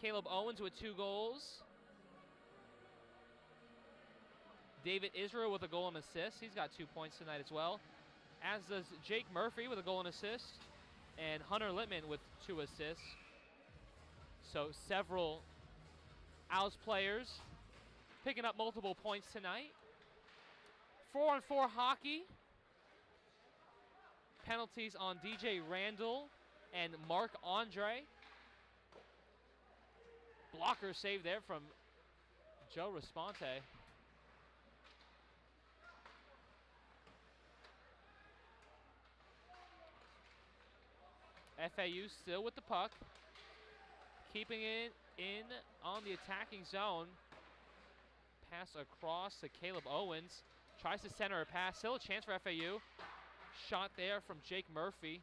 Caleb Owens with 2 goals. David Israel with a goal and assist. He's got 2 points tonight as well. As does Jake Murphy with a goal and assist. And Hunter Littman with 2 assists. So several Owls players picking up multiple points tonight. 4-on-4 hockey. Penalties on DJ Randall and Mark Andre. Blocker save there from Joe Responte. FAU still with the puck. Keeping it in on the attacking zone. Pass across to Caleb Owens. Tries to center a pass. Still a chance for FAU. Shot there from Jake Murphy.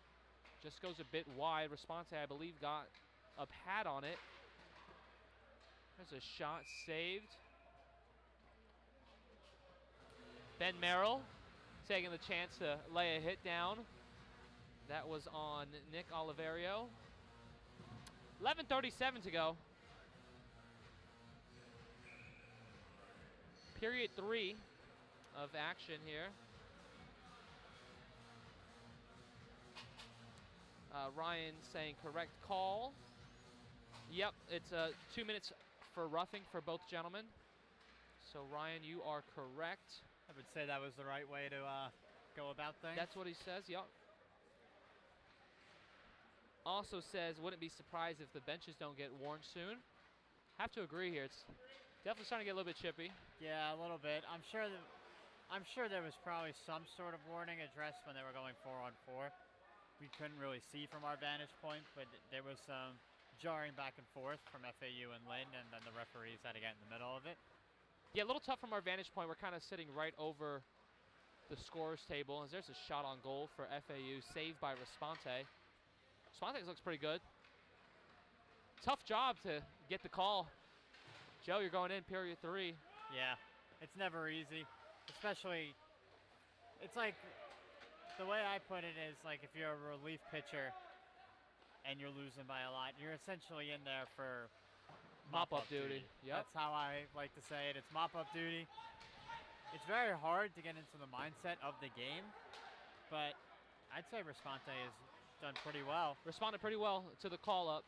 Just goes a bit wide. Response, I believe, got a pad on it. There's a shot saved. Ben Merrill taking the chance to lay a hit down. That was on Nick Oliverio. 11:37 to go. Period 3 of action here. Ryan saying correct call. Yep, it's 2 minutes for roughing for both gentlemen. So Ryan, you are correct. I would say that was the right way to go about things. That's what he says, yep. Also says, wouldn't be surprised if the benches don't get worn soon. Have to agree here. It's definitely starting to get a little bit chippy. Yeah, a little bit. I'm sure there was probably some sort of warning addressed when they were going 4-on-4. We couldn't really see from our vantage point, but there was some jarring back and forth from FAU and Lynn, and then the referees had to get in the middle of it. Yeah, a little tough from our vantage point. We're kind of sitting right over the scores table. As there's a shot on goal for FAU, saved by Responte. Responte looks pretty good. Tough job to get the call. Joe, you're going in period 3. Yeah, it's never easy, especially, it's like, the way I put it is like if you're a relief pitcher and you're losing by a lot, you're essentially in there for mop-up duty. Yep. That's how I like to say it. It's mop-up duty. It's very hard to get into the mindset of the game, but I'd say Responte has done pretty well. Responded pretty well to the call-up.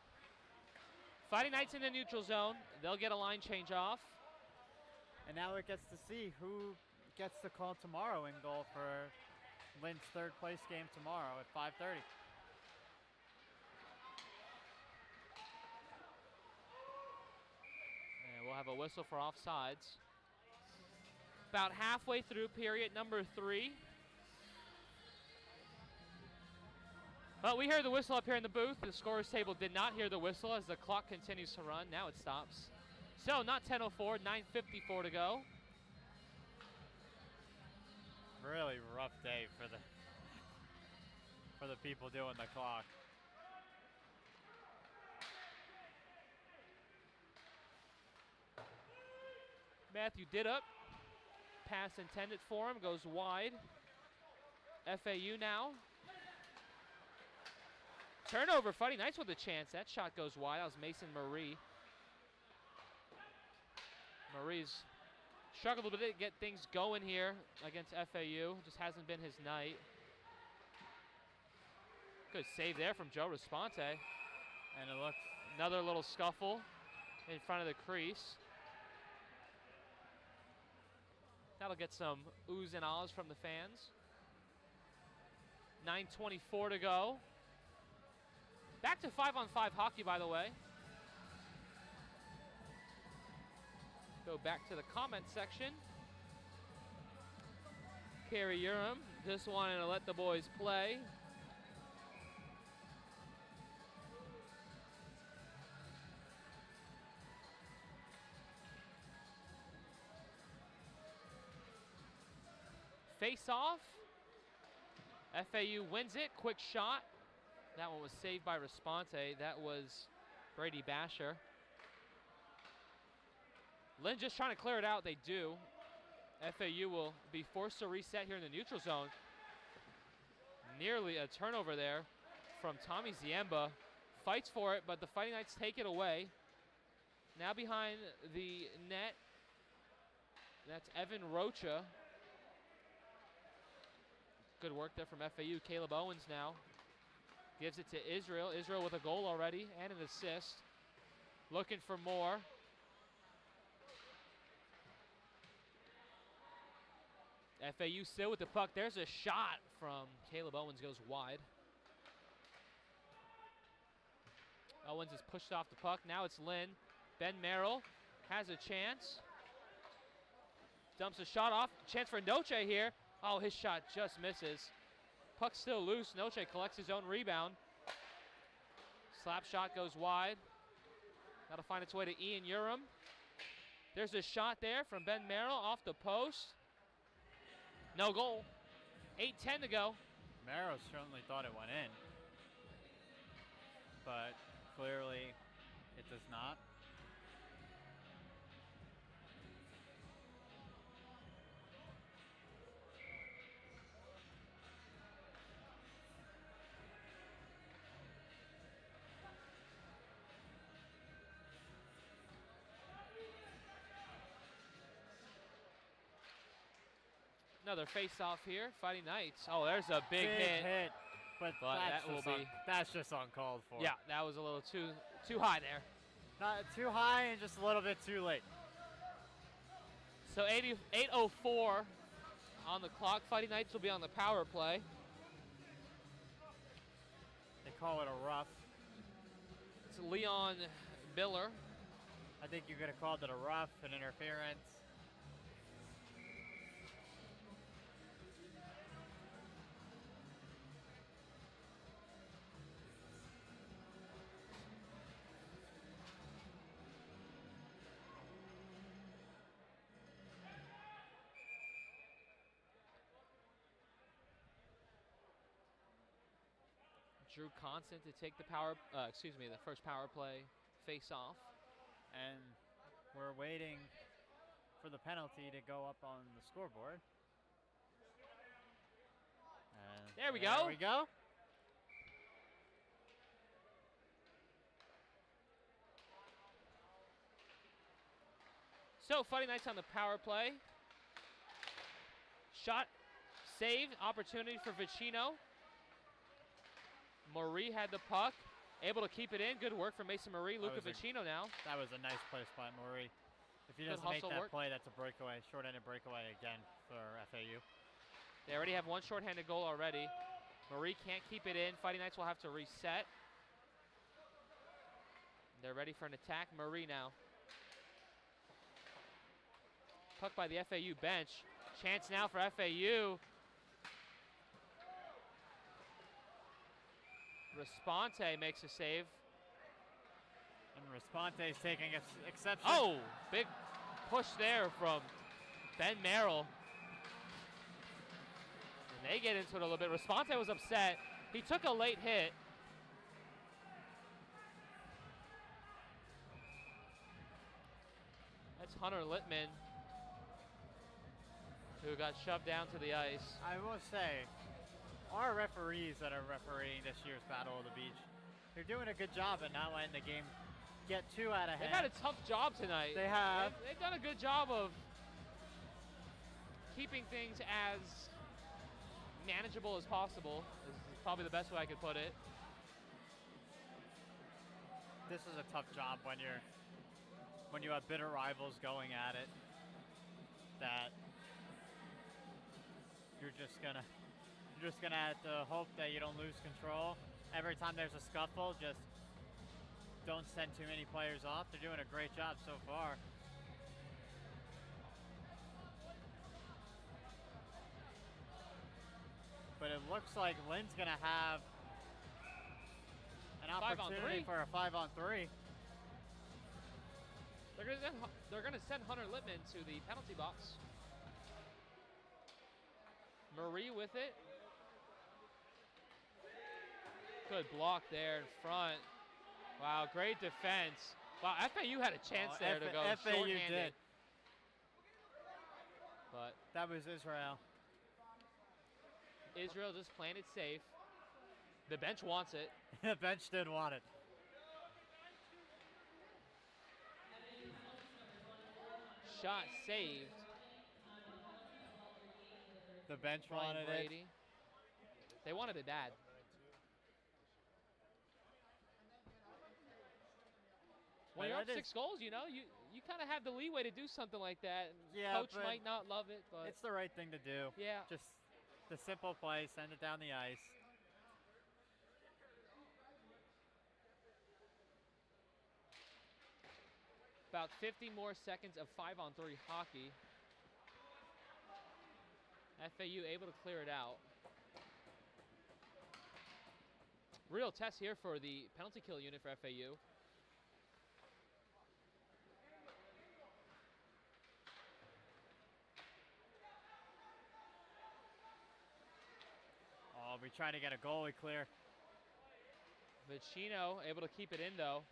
Fighting Knights in the neutral zone. They'll get a line change off. And now it gets to see who gets the call tomorrow in goal for Lynn's third place game tomorrow at 5:30. And we'll have a whistle for offsides. About halfway through period number 3. Well, we heard the whistle up here in the booth. The scorer's table did not hear the whistle as the clock continues to run. Now it stops. So not 10:04, 9:54 to go. Really rough day for the people doing the clock. Matthew Didup. Pass intended for him, goes wide. FAU now. Turnover, Fighting Knights with a chance. That shot goes wide. That was Mason Marie. Marie's struggled a little bit to get things going here against FAU. Just hasn't been his night. Good save there from Joe Responte. And it looks... Another little scuffle in front of the crease. That'll get some oohs and ahs from the fans. 9:24 to go. Back to 5-on-5 hockey, by the way. Go back to the comment section. Kerry Urim just wanting to let the boys play. Face off. FAU wins it. Quick shot. That one was saved by Responte. That was Brady Basher. Lynn just trying to clear it out. They do. FAU will be forced to reset here in the neutral zone. Nearly a turnover there from Tommy Ziemba. Fights for it, but the Fighting Knights take it away. Now behind the net, that's Evan Rocha. Good work there from FAU. Caleb Owens now gives it to Israel. Israel with a goal already and an assist. Looking for more. FAU still with the puck. There's a shot from Caleb Owens, goes wide. Owens is pushed off the puck. Now it's Lynn. Ben Merrill has a chance. Dumps a shot off. Chance for Noche here. Oh, his shot just misses. Puck still loose. Noche collects his own rebound. Slap shot goes wide. That'll find its way to Ian Urim. There's a shot there from Ben Merrill off the post. No goal. 8:10 to go. Merrill certainly thought it went in, but clearly it does not. Another face-off here. Fighting Knights. Oh, there's a big hit. But that's just uncalled for. Yeah, that was a little too high there. Not too high and just a little bit too late. So 8:04 on the clock. Fighting Knights will be on the power play. They call it a rough. It's Leon Biller. I think you could have called it a rough, an interference. Drew Constant to take the the first power play face-off. And we're waiting for the penalty to go up on the scoreboard. And there we go. There we go. So Fighting Knights on the power play. Shot saved, opportunity for Vicino. Marie had the puck, able to keep it in. Good work from Mason Marie. Luca Vicino now. That was a nice place by Marie. If he doesn't make that play, that's a breakaway, short-handed breakaway again for FAU. They already have one short-handed goal already. Marie can't keep it in. Fighting Knights will have to reset. They're ready for an attack. Marie now. Puck by the FAU bench. Chance now for FAU. Responte makes a save. And Responte's taking exception. Oh, big push there from Ben Merrill. And they get into it a little bit. Responte was upset. He took a late hit. That's Hunter Littman, who got shoved down to the ice. I will say, our referees that are refereeing this year's Battle of the Beach, they're doing a good job at not letting the game get too out of hand. They've had a tough job tonight. They have. They've done a good job of keeping things as manageable as possible. This is probably the best way I could put it. This is a tough job when you have bitter rivals going at it, that you're just gonna have to hope that you don't lose control. Every time there's a scuffle, just don't send too many players off. They're doing a great job so far. But it looks like Lynn's gonna have an opportunity for a 5-on-3. They're gonna send Hunter Littman to the penalty box. Marie with it. Good block there in front. Wow, great defense. Wow, FAU had a chance there to go FAU short-handed. did. But that was Israel. Israel just playing it safe. The bench wants it. The bench did want it. Shot saved. The bench wanted it. They wanted it bad. When you're up 6 goals, you know, you kind of have the leeway to do something like that. Yeah, Coach might not love it, but it's the right thing to do. Yeah. Just the simple play, send it down the ice. About 50 more seconds of 5-on-3 hockey. FAU able to clear it out. Real test here for the penalty kill unit for FAU. Oh, we try to get a goalie clear. Vicino able to keep it in though.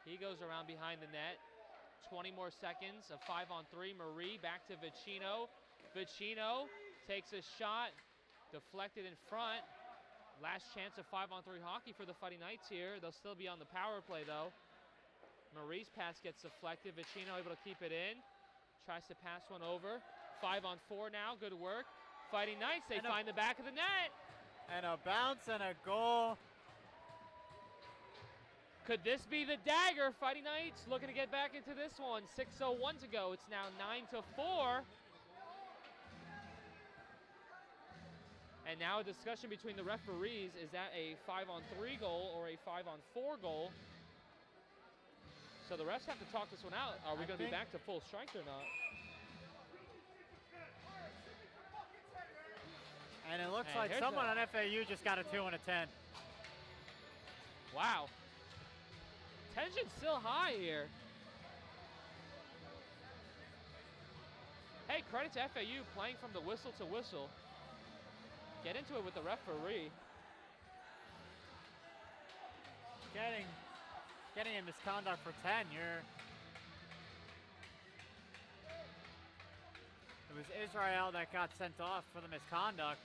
He goes around behind the net. 20 more seconds of 5-on-3. Marie back to Vicino. Vicino takes a shot, deflected in front. Last chance of 5-on-3 hockey for the Fighting Knights here. They'll still be on the power play though. Marie's pass gets deflected. Vicino able to keep it in. Tries to pass one over. 5-on-4 now, good work. Fighting Knights, they find the back of the net. And a bounce and a goal. Could this be the dagger? Fighting Knights looking to get back into this one. 6:01 to go. It's now 9-4. And now a discussion between the referees. Is that a 5-on-3 goal or a 5-on-4 goal? So the refs have to talk this one out. Are we going to be back to full strength or not? And it looks like someone on FAU just got a 2 and a 10. Wow. Tension's still high here. Hey, credit to FAU playing from the whistle to whistle. Get into it with the referee. getting in misconduct for 10. It was Israel that got sent off for the misconduct.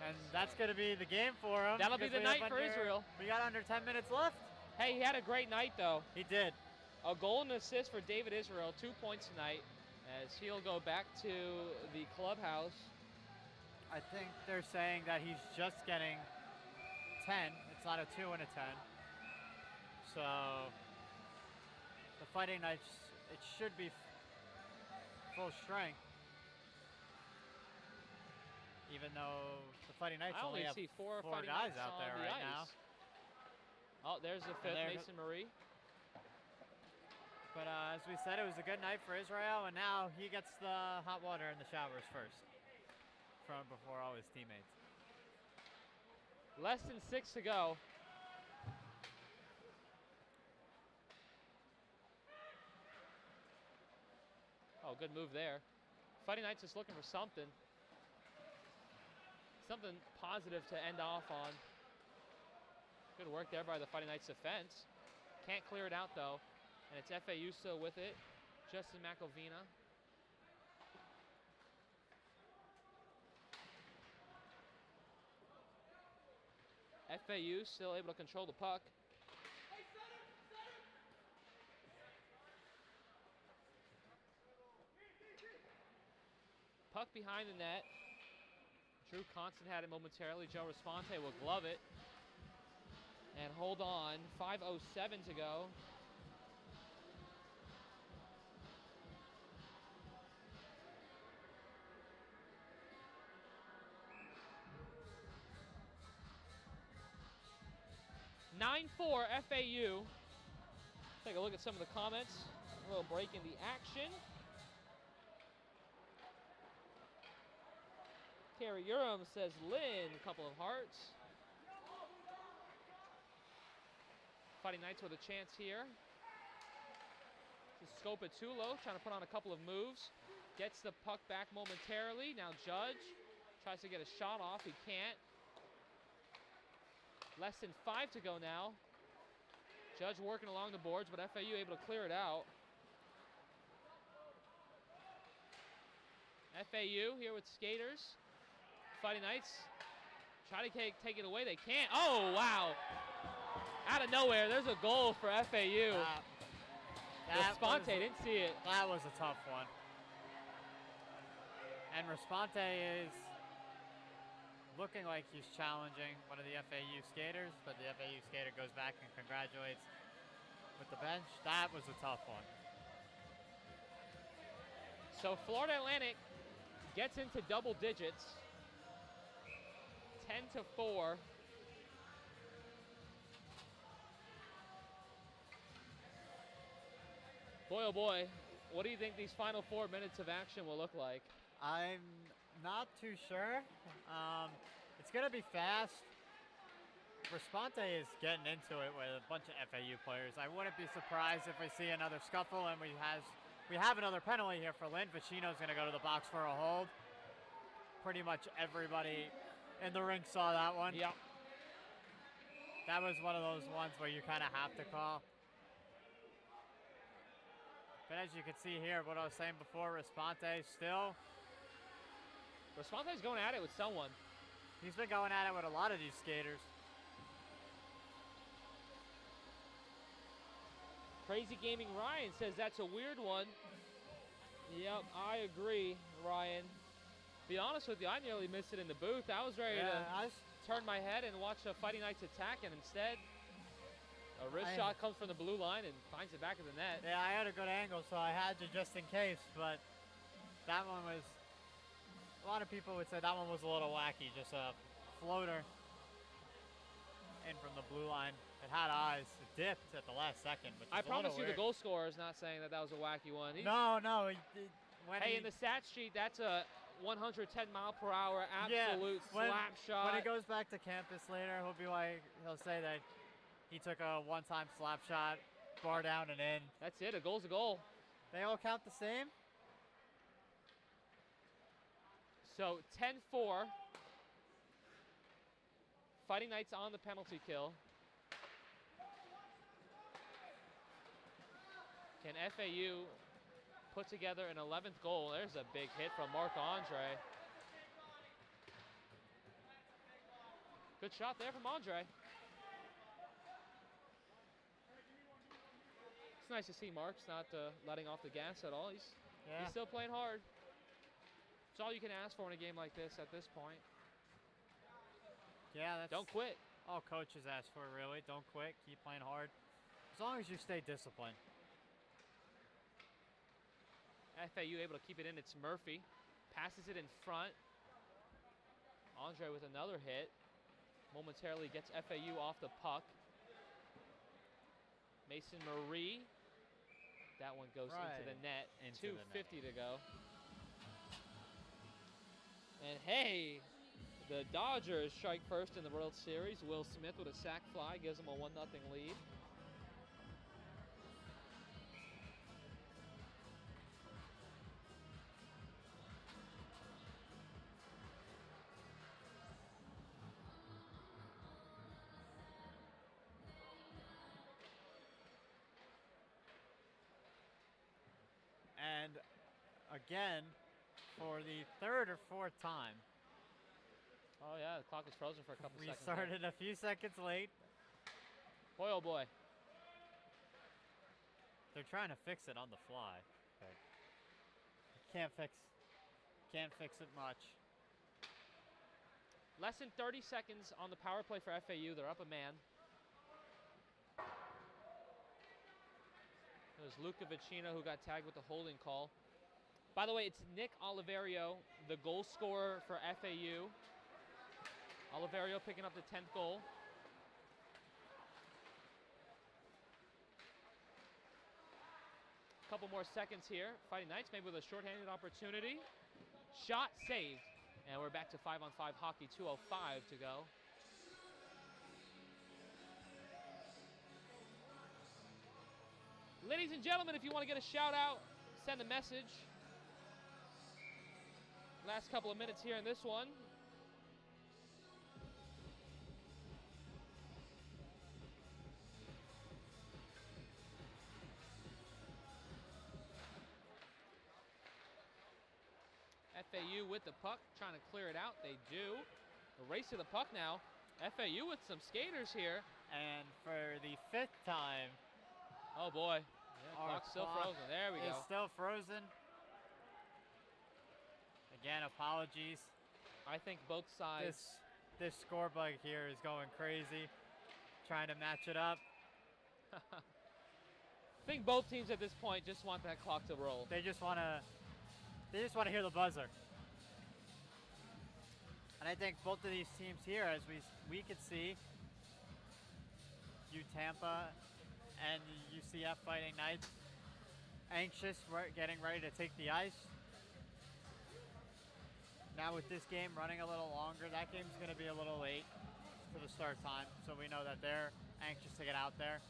And that's going to be the game for him. That'll be the night for Israel. We got under 10 minutes left. Hey, he had a great night, though. He did. A goal and assist for David Israel, 2 points tonight, as he'll go back to the clubhouse. I think they're saying that he's just getting 10. It's not a 2 and a 10. So the Fighting Knights, it should be full strength. Even though the Fighting Knights only have see four guys out there right now. Oh, there's the fifth, Mason Marie. But as we said, it was a good night for Israel, and now he gets the hot water in the showers first from before all his teammates. Less than 6 to go. Oh, good move there. Fighting Knights just looking for something. Something positive to end off on. Good work there by the Fighting Knights defense. Can't clear it out though. And it's FAU still with it. Justin McElvina. FAU still able to control the puck. Puck behind the net. Drew Constant had it momentarily. Joe Responte will glove it. And hold on. 5:07 to go. (9-4) FAU. Take a look at some of the comments. A little break in the action. Carrie Urim says Lynn, a couple of hearts. Fighting Knights with a chance here. Just scope it too low, trying to put on a couple of moves. Gets the puck back momentarily. Now Judge tries to get a shot off. He can't. Less than 5 to go now. Judge working along the boards, but FAU able to clear it out. FAU here with skaters. Fighting Knights try to take it away. They can't. Oh, wow. Out of nowhere, there's a goal for FAU. Responte didn't see it. That was a tough one. And Responte is looking like he's challenging one of the FAU skaters, but the FAU skater goes back and congratulates with the bench. That was a tough one. So Florida Atlantic gets into double digits. 10-4. Boy, oh boy, what do you think these final 4 minutes of action will look like? I'm not too sure. It's going to be fast. Responte is getting into it with a bunch of FAU players. I wouldn't be surprised if we see another scuffle, and we have another penalty here for Lynn. Vecino's going to go to the box for a hold. Pretty much everybody in the rink saw that one. Yep. That was one of those ones where you kind of have to call. But as you can see here, what I was saying before, Responte's going at it with someone. He's been going at it with a lot of these skaters. Crazy Gaming Ryan says that's a weird one. Yep, I agree, Ryan. Be honest with you, I nearly missed it in the booth. I was ready to turn my head and watch the Fighting Knights attack, and instead, a wrist shot comes from the blue line and finds it back of the net. Yeah, I had a good angle, so I had to just in case, but that one was, a lot of people would say that one was a little wacky, just a floater in from the blue line. It had eyes. It dipped at the last second, which is I promise you weird. the goal scorer is not saying that was a wacky one. No. Hey, in the stat sheet, that's a 110 mile per hour absolute slap shot. When it goes back to campus later, he'll say that he took a one-time slap shot, bar down and in. That's it. A goal's a goal. They all count the same? So 10-4. Fighting Knights on the penalty kill. Can FAU put together an 11th goal? There's a big hit from Marc-Andre. Good shot there from Andre. It's nice to see Mark's not letting off the gas at all. He's still playing hard. It's all you can ask for in a game like this at this point. Yeah, that's... Don't quit. All coaches ask for, really. Don't quit. Keep playing hard. As long as you stay disciplined. FAU able to keep it in. It's Murphy. Passes it in front. Andre with another hit. Momentarily gets FAU off the puck. Mason Marie. That one goes into the net. 2:50 to go. And hey, the Dodgers strike first in the World Series. Will Smith with a sac fly gives them a 1-0 lead. And again, for the third or fourth time. Oh yeah, the clock was frozen for a couple seconds. We started a few seconds late. Boy, oh boy. They're trying to fix it on the fly. But can't fix it much. Less than 30 seconds on the power play for FAU. They're up a man. It was Luca Vicino who got tagged with the holding call. By the way, it's Nick Oliverio, the goal scorer for FAU. Oliverio picking up the 10th goal. Couple more seconds here. Fighting Knights maybe with a shorthanded opportunity. Shot saved. And we're back to 5-on-5 hockey, 2:05 to go. Ladies and gentlemen, if you want to get a shout out, send a message. Last couple of minutes here in this one. FAU with the puck, trying to clear it out. They do. A race to the puck now. FAU with some skaters here. And for the 5th time. Oh boy. Yeah, clock's still frozen. There we go. It's still frozen. Again, apologies. I think both sides. This score bug here is going crazy. Trying to match it up. I think both teams at this point just want that clock to roll. They just want to hear the buzzer. And I think both of these teams here, as we could see, U Tampa and UCF Fighting Knights, anxious, getting ready to take the ice. Now with this game running a little longer, that game's going to be a little late for the start time, so we know that they're anxious to get out there.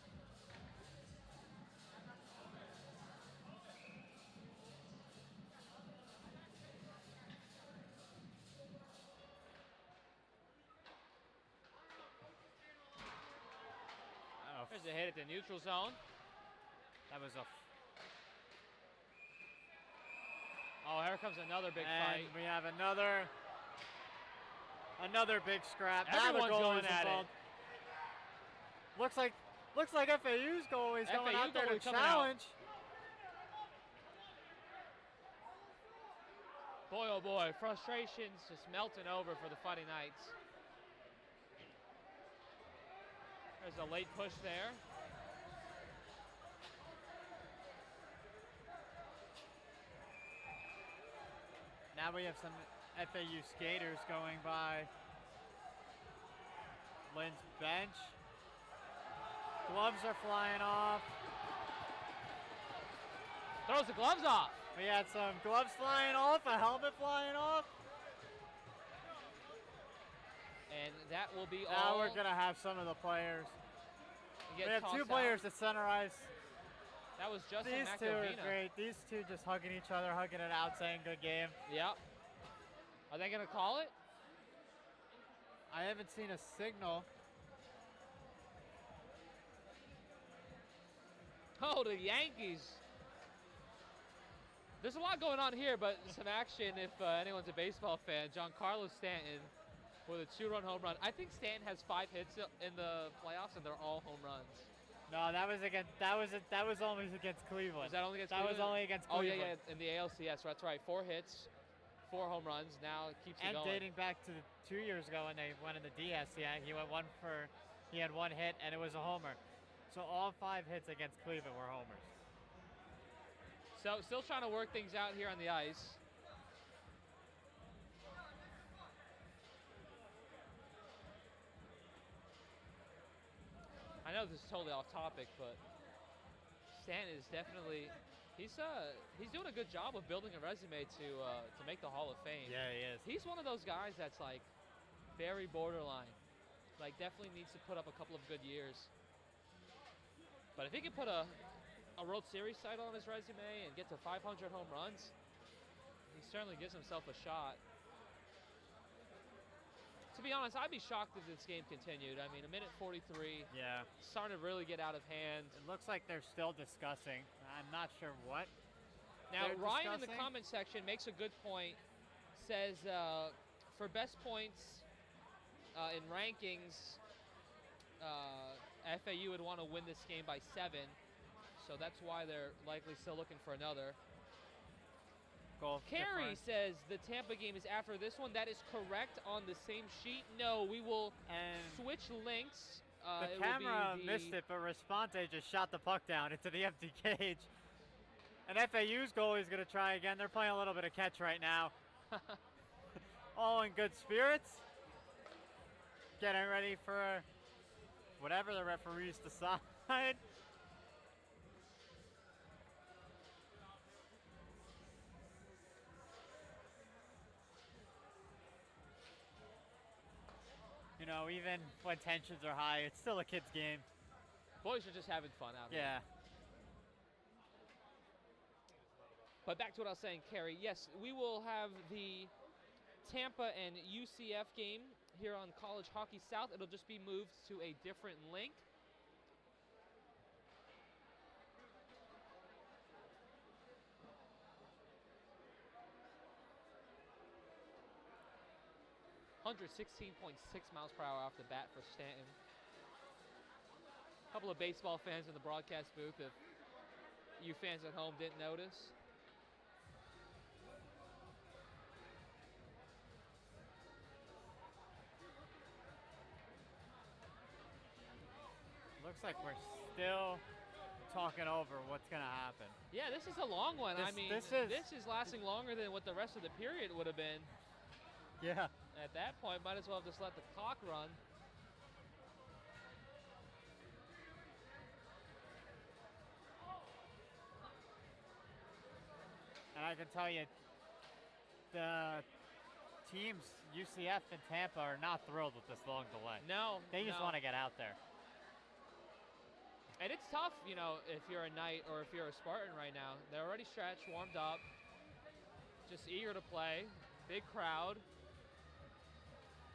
There's a hit at the neutral zone. That was a... Oh, here comes another big fight. And we have another big scrap. Everyone's going at it. Looks like FAU's goal is going out there to challenge. Boy, oh boy, frustrations just melting over for the Fighting Knights. There's a late push there. Now we have some FAU skaters going by Lynn's bench. Gloves are flying off. Throws the gloves off. We had some gloves flying off, a helmet flying off. And that will be now all. We're going to have some of the players. We have two out. players at center ice. That was Justin These two McAvina. are great. These two just hugging each other, hugging it out, saying good game. Yep. Are they going to call it? I haven't seen a signal. Oh, Oh, the Yankees. There's a lot going on here, but some action if anyone's a baseball fan. Giancarlo Stanton with a 2-run home run. I think Stanton has 5 hits in the playoffs, and they're all home runs. No, that was only against Cleveland. Was that only against That Cleveland? was only against Oh, Cleveland. yeah, in the ALCS. That's right. 4 hits, 4 home runs. Now it keeps it And going. dating back to 2 years ago when they went in the DS, yeah, he had 1 hit, and it was a homer. So all 5 hits against Cleveland were homers. So still trying to work things out here on the ice. I know this is totally off topic, but Stanton is definitely he's doing a good job of building a resume to make the Hall of Fame. Yeah, he is. He's one of those guys that's like very borderline. Like definitely needs to put up a couple of good years. But if he can put a World Series title on his resume and get to 500 home runs, he certainly gives himself a shot. To be honest, I'd be shocked if this game continued. I mean, a minute 43. Yeah. Starting to really get out of hand. It looks like they're still discussing. I'm not sure what. Now, they're Ryan in the discussing. comment section makes a good point. Says for best points in rankings, FAU would want to win this game by 7. So that's why they're likely still looking for another. Goal Carey difference. says the Tampa game is after this one. That is correct on the same sheet. No, we will And switch links. the It will camera be missed it, but Responte just shot the puck down into the empty cage. And FAU's goalie is going to try again. They're playing a little bit of catch right now. All in good spirits. Getting ready for whatever the referees decide. You know, even when tensions are high, it's still a kid's game. Boys are just having fun out here. Yeah. But back to what I was saying, Carey. Yes, we will have the Tampa and UCF game here on College Hockey South. It'll just be moved to a different link. .16.6 miles per hour off the bat for Stanton. A couple of baseball fans in the broadcast booth, if you fans at home didn't notice. Looks like we're still talking over what's going to happen. Yeah, this is a long one. I mean, this is lasting longer than what the rest of the period would have been. Yeah. At that point, might as well have just let the clock run. And I can tell you, the teams, UCF and Tampa, are not thrilled with this long delay. No, They just no. want to get out there. And it's tough, you know, if you're a Knight or if you're a Spartan right now. They're already stretched, warmed up, just eager to play. Big crowd.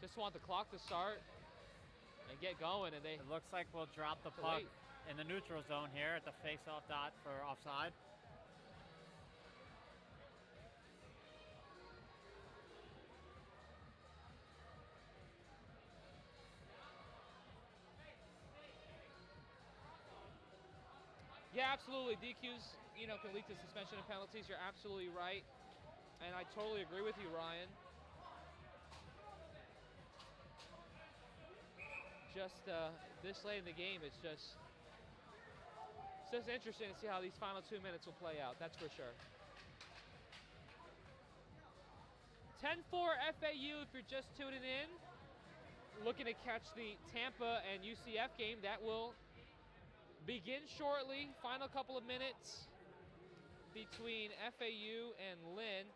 Just want the clock to start and get going, and they It looks like we'll drop the to puck wait. in the neutral zone here at the face-off dot for offside. Yeah, absolutely. DQs, you know, can lead to suspension and penalties. You're absolutely right. And I totally agree with you, Ryan. Just this late in the game, it's just interesting to see how these final 2 minutes will play out. That's for sure. 10-4 FAU if you're just tuning in. Looking to catch the Tampa and UCF game. That will begin shortly. Final couple of minutes between FAU and Lynn.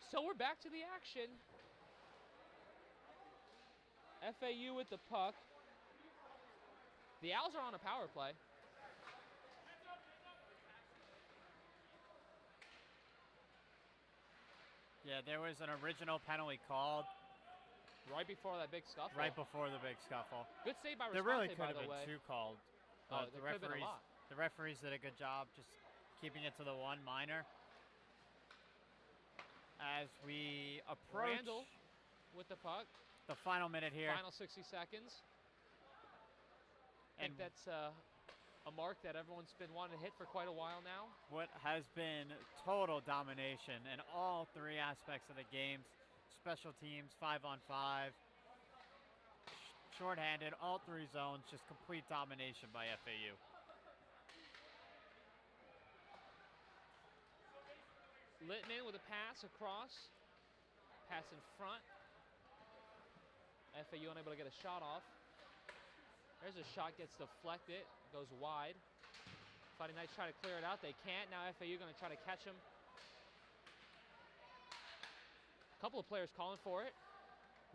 So we're back to the action. FAU with the puck. The Owls are on a power play. Yeah, there was an original penalty called. Right before that big scuffle. Right before the big scuffle. Good save by Responte, There really could by have the been way. 2 called. Oh, there could have been a lot. The referees did a good job just keeping it to the 1 minor. As we approach Randall with the puck. the final minute here. Final 60 seconds. I think that's a mark that everyone's been wanting to hit for quite a while now. What has been total domination in all 3 aspects of the games. Special teams, 5-on-5, shorthanded, all 3 zones, just complete domination by FAU. Littman with a pass across. Pass in front. FAU unable to get a shot off. There's a shot, gets deflected, goes wide. Fighting Knights try to clear it out. They can't. Now FAU going to try to catch him. A couple of players calling for it.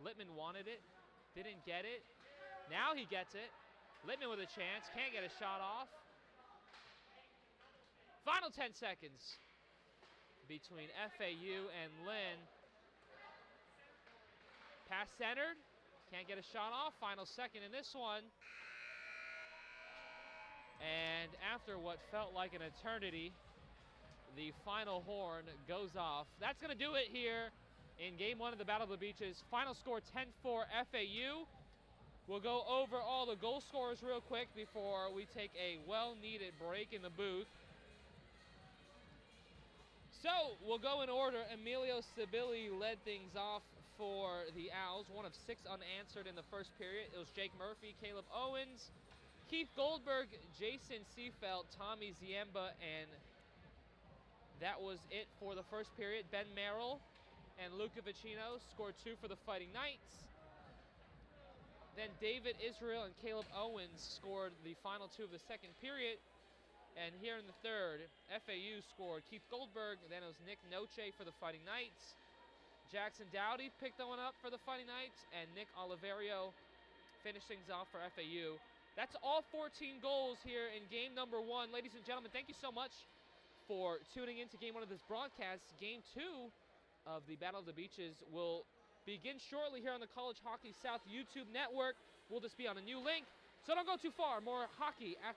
Littman wanted it, didn't get it. Now he gets it. Littman with a chance, can't get a shot off. Final 10 seconds between FAU and Lynn. Pass centered, can't get a shot off. Final second in this one. And after what felt like an eternity, the final horn goes off. That's going to do it here in Game 1 of the Battle of the Beaches. Final score 10-4 FAU. We'll go over all the goal scorers real quick before we take a well-needed break in the booth. So we'll go in order. Emilio Sibilli led things off for the Owls, 1 of 6 unanswered in the first period. It was Jake Murphy, Caleb Owens, Keith Goldberg, Jason Seafelt, Tommy Ziemba, and that was it for the first period. Ben Merrill and Luca Vicino scored 2 for the Fighting Knights. Then David Israel and Caleb Owens scored the final 2 of the second period. And here in the third, FAU scored Keith Goldberg, then it was Nick Noche for the Fighting Knights. Jackson Dowdy picked that one up for the Fighting Knights, and Nick Oliverio finished things off for FAU. That's all 14 goals here in game number 1. Ladies and gentlemen, thank you so much for tuning into game 1 of this broadcast. Game 2 of the Battle of the Beaches will begin shortly here on the College Hockey South YouTube network. We'll just be on a new link, so don't go too far. More hockey after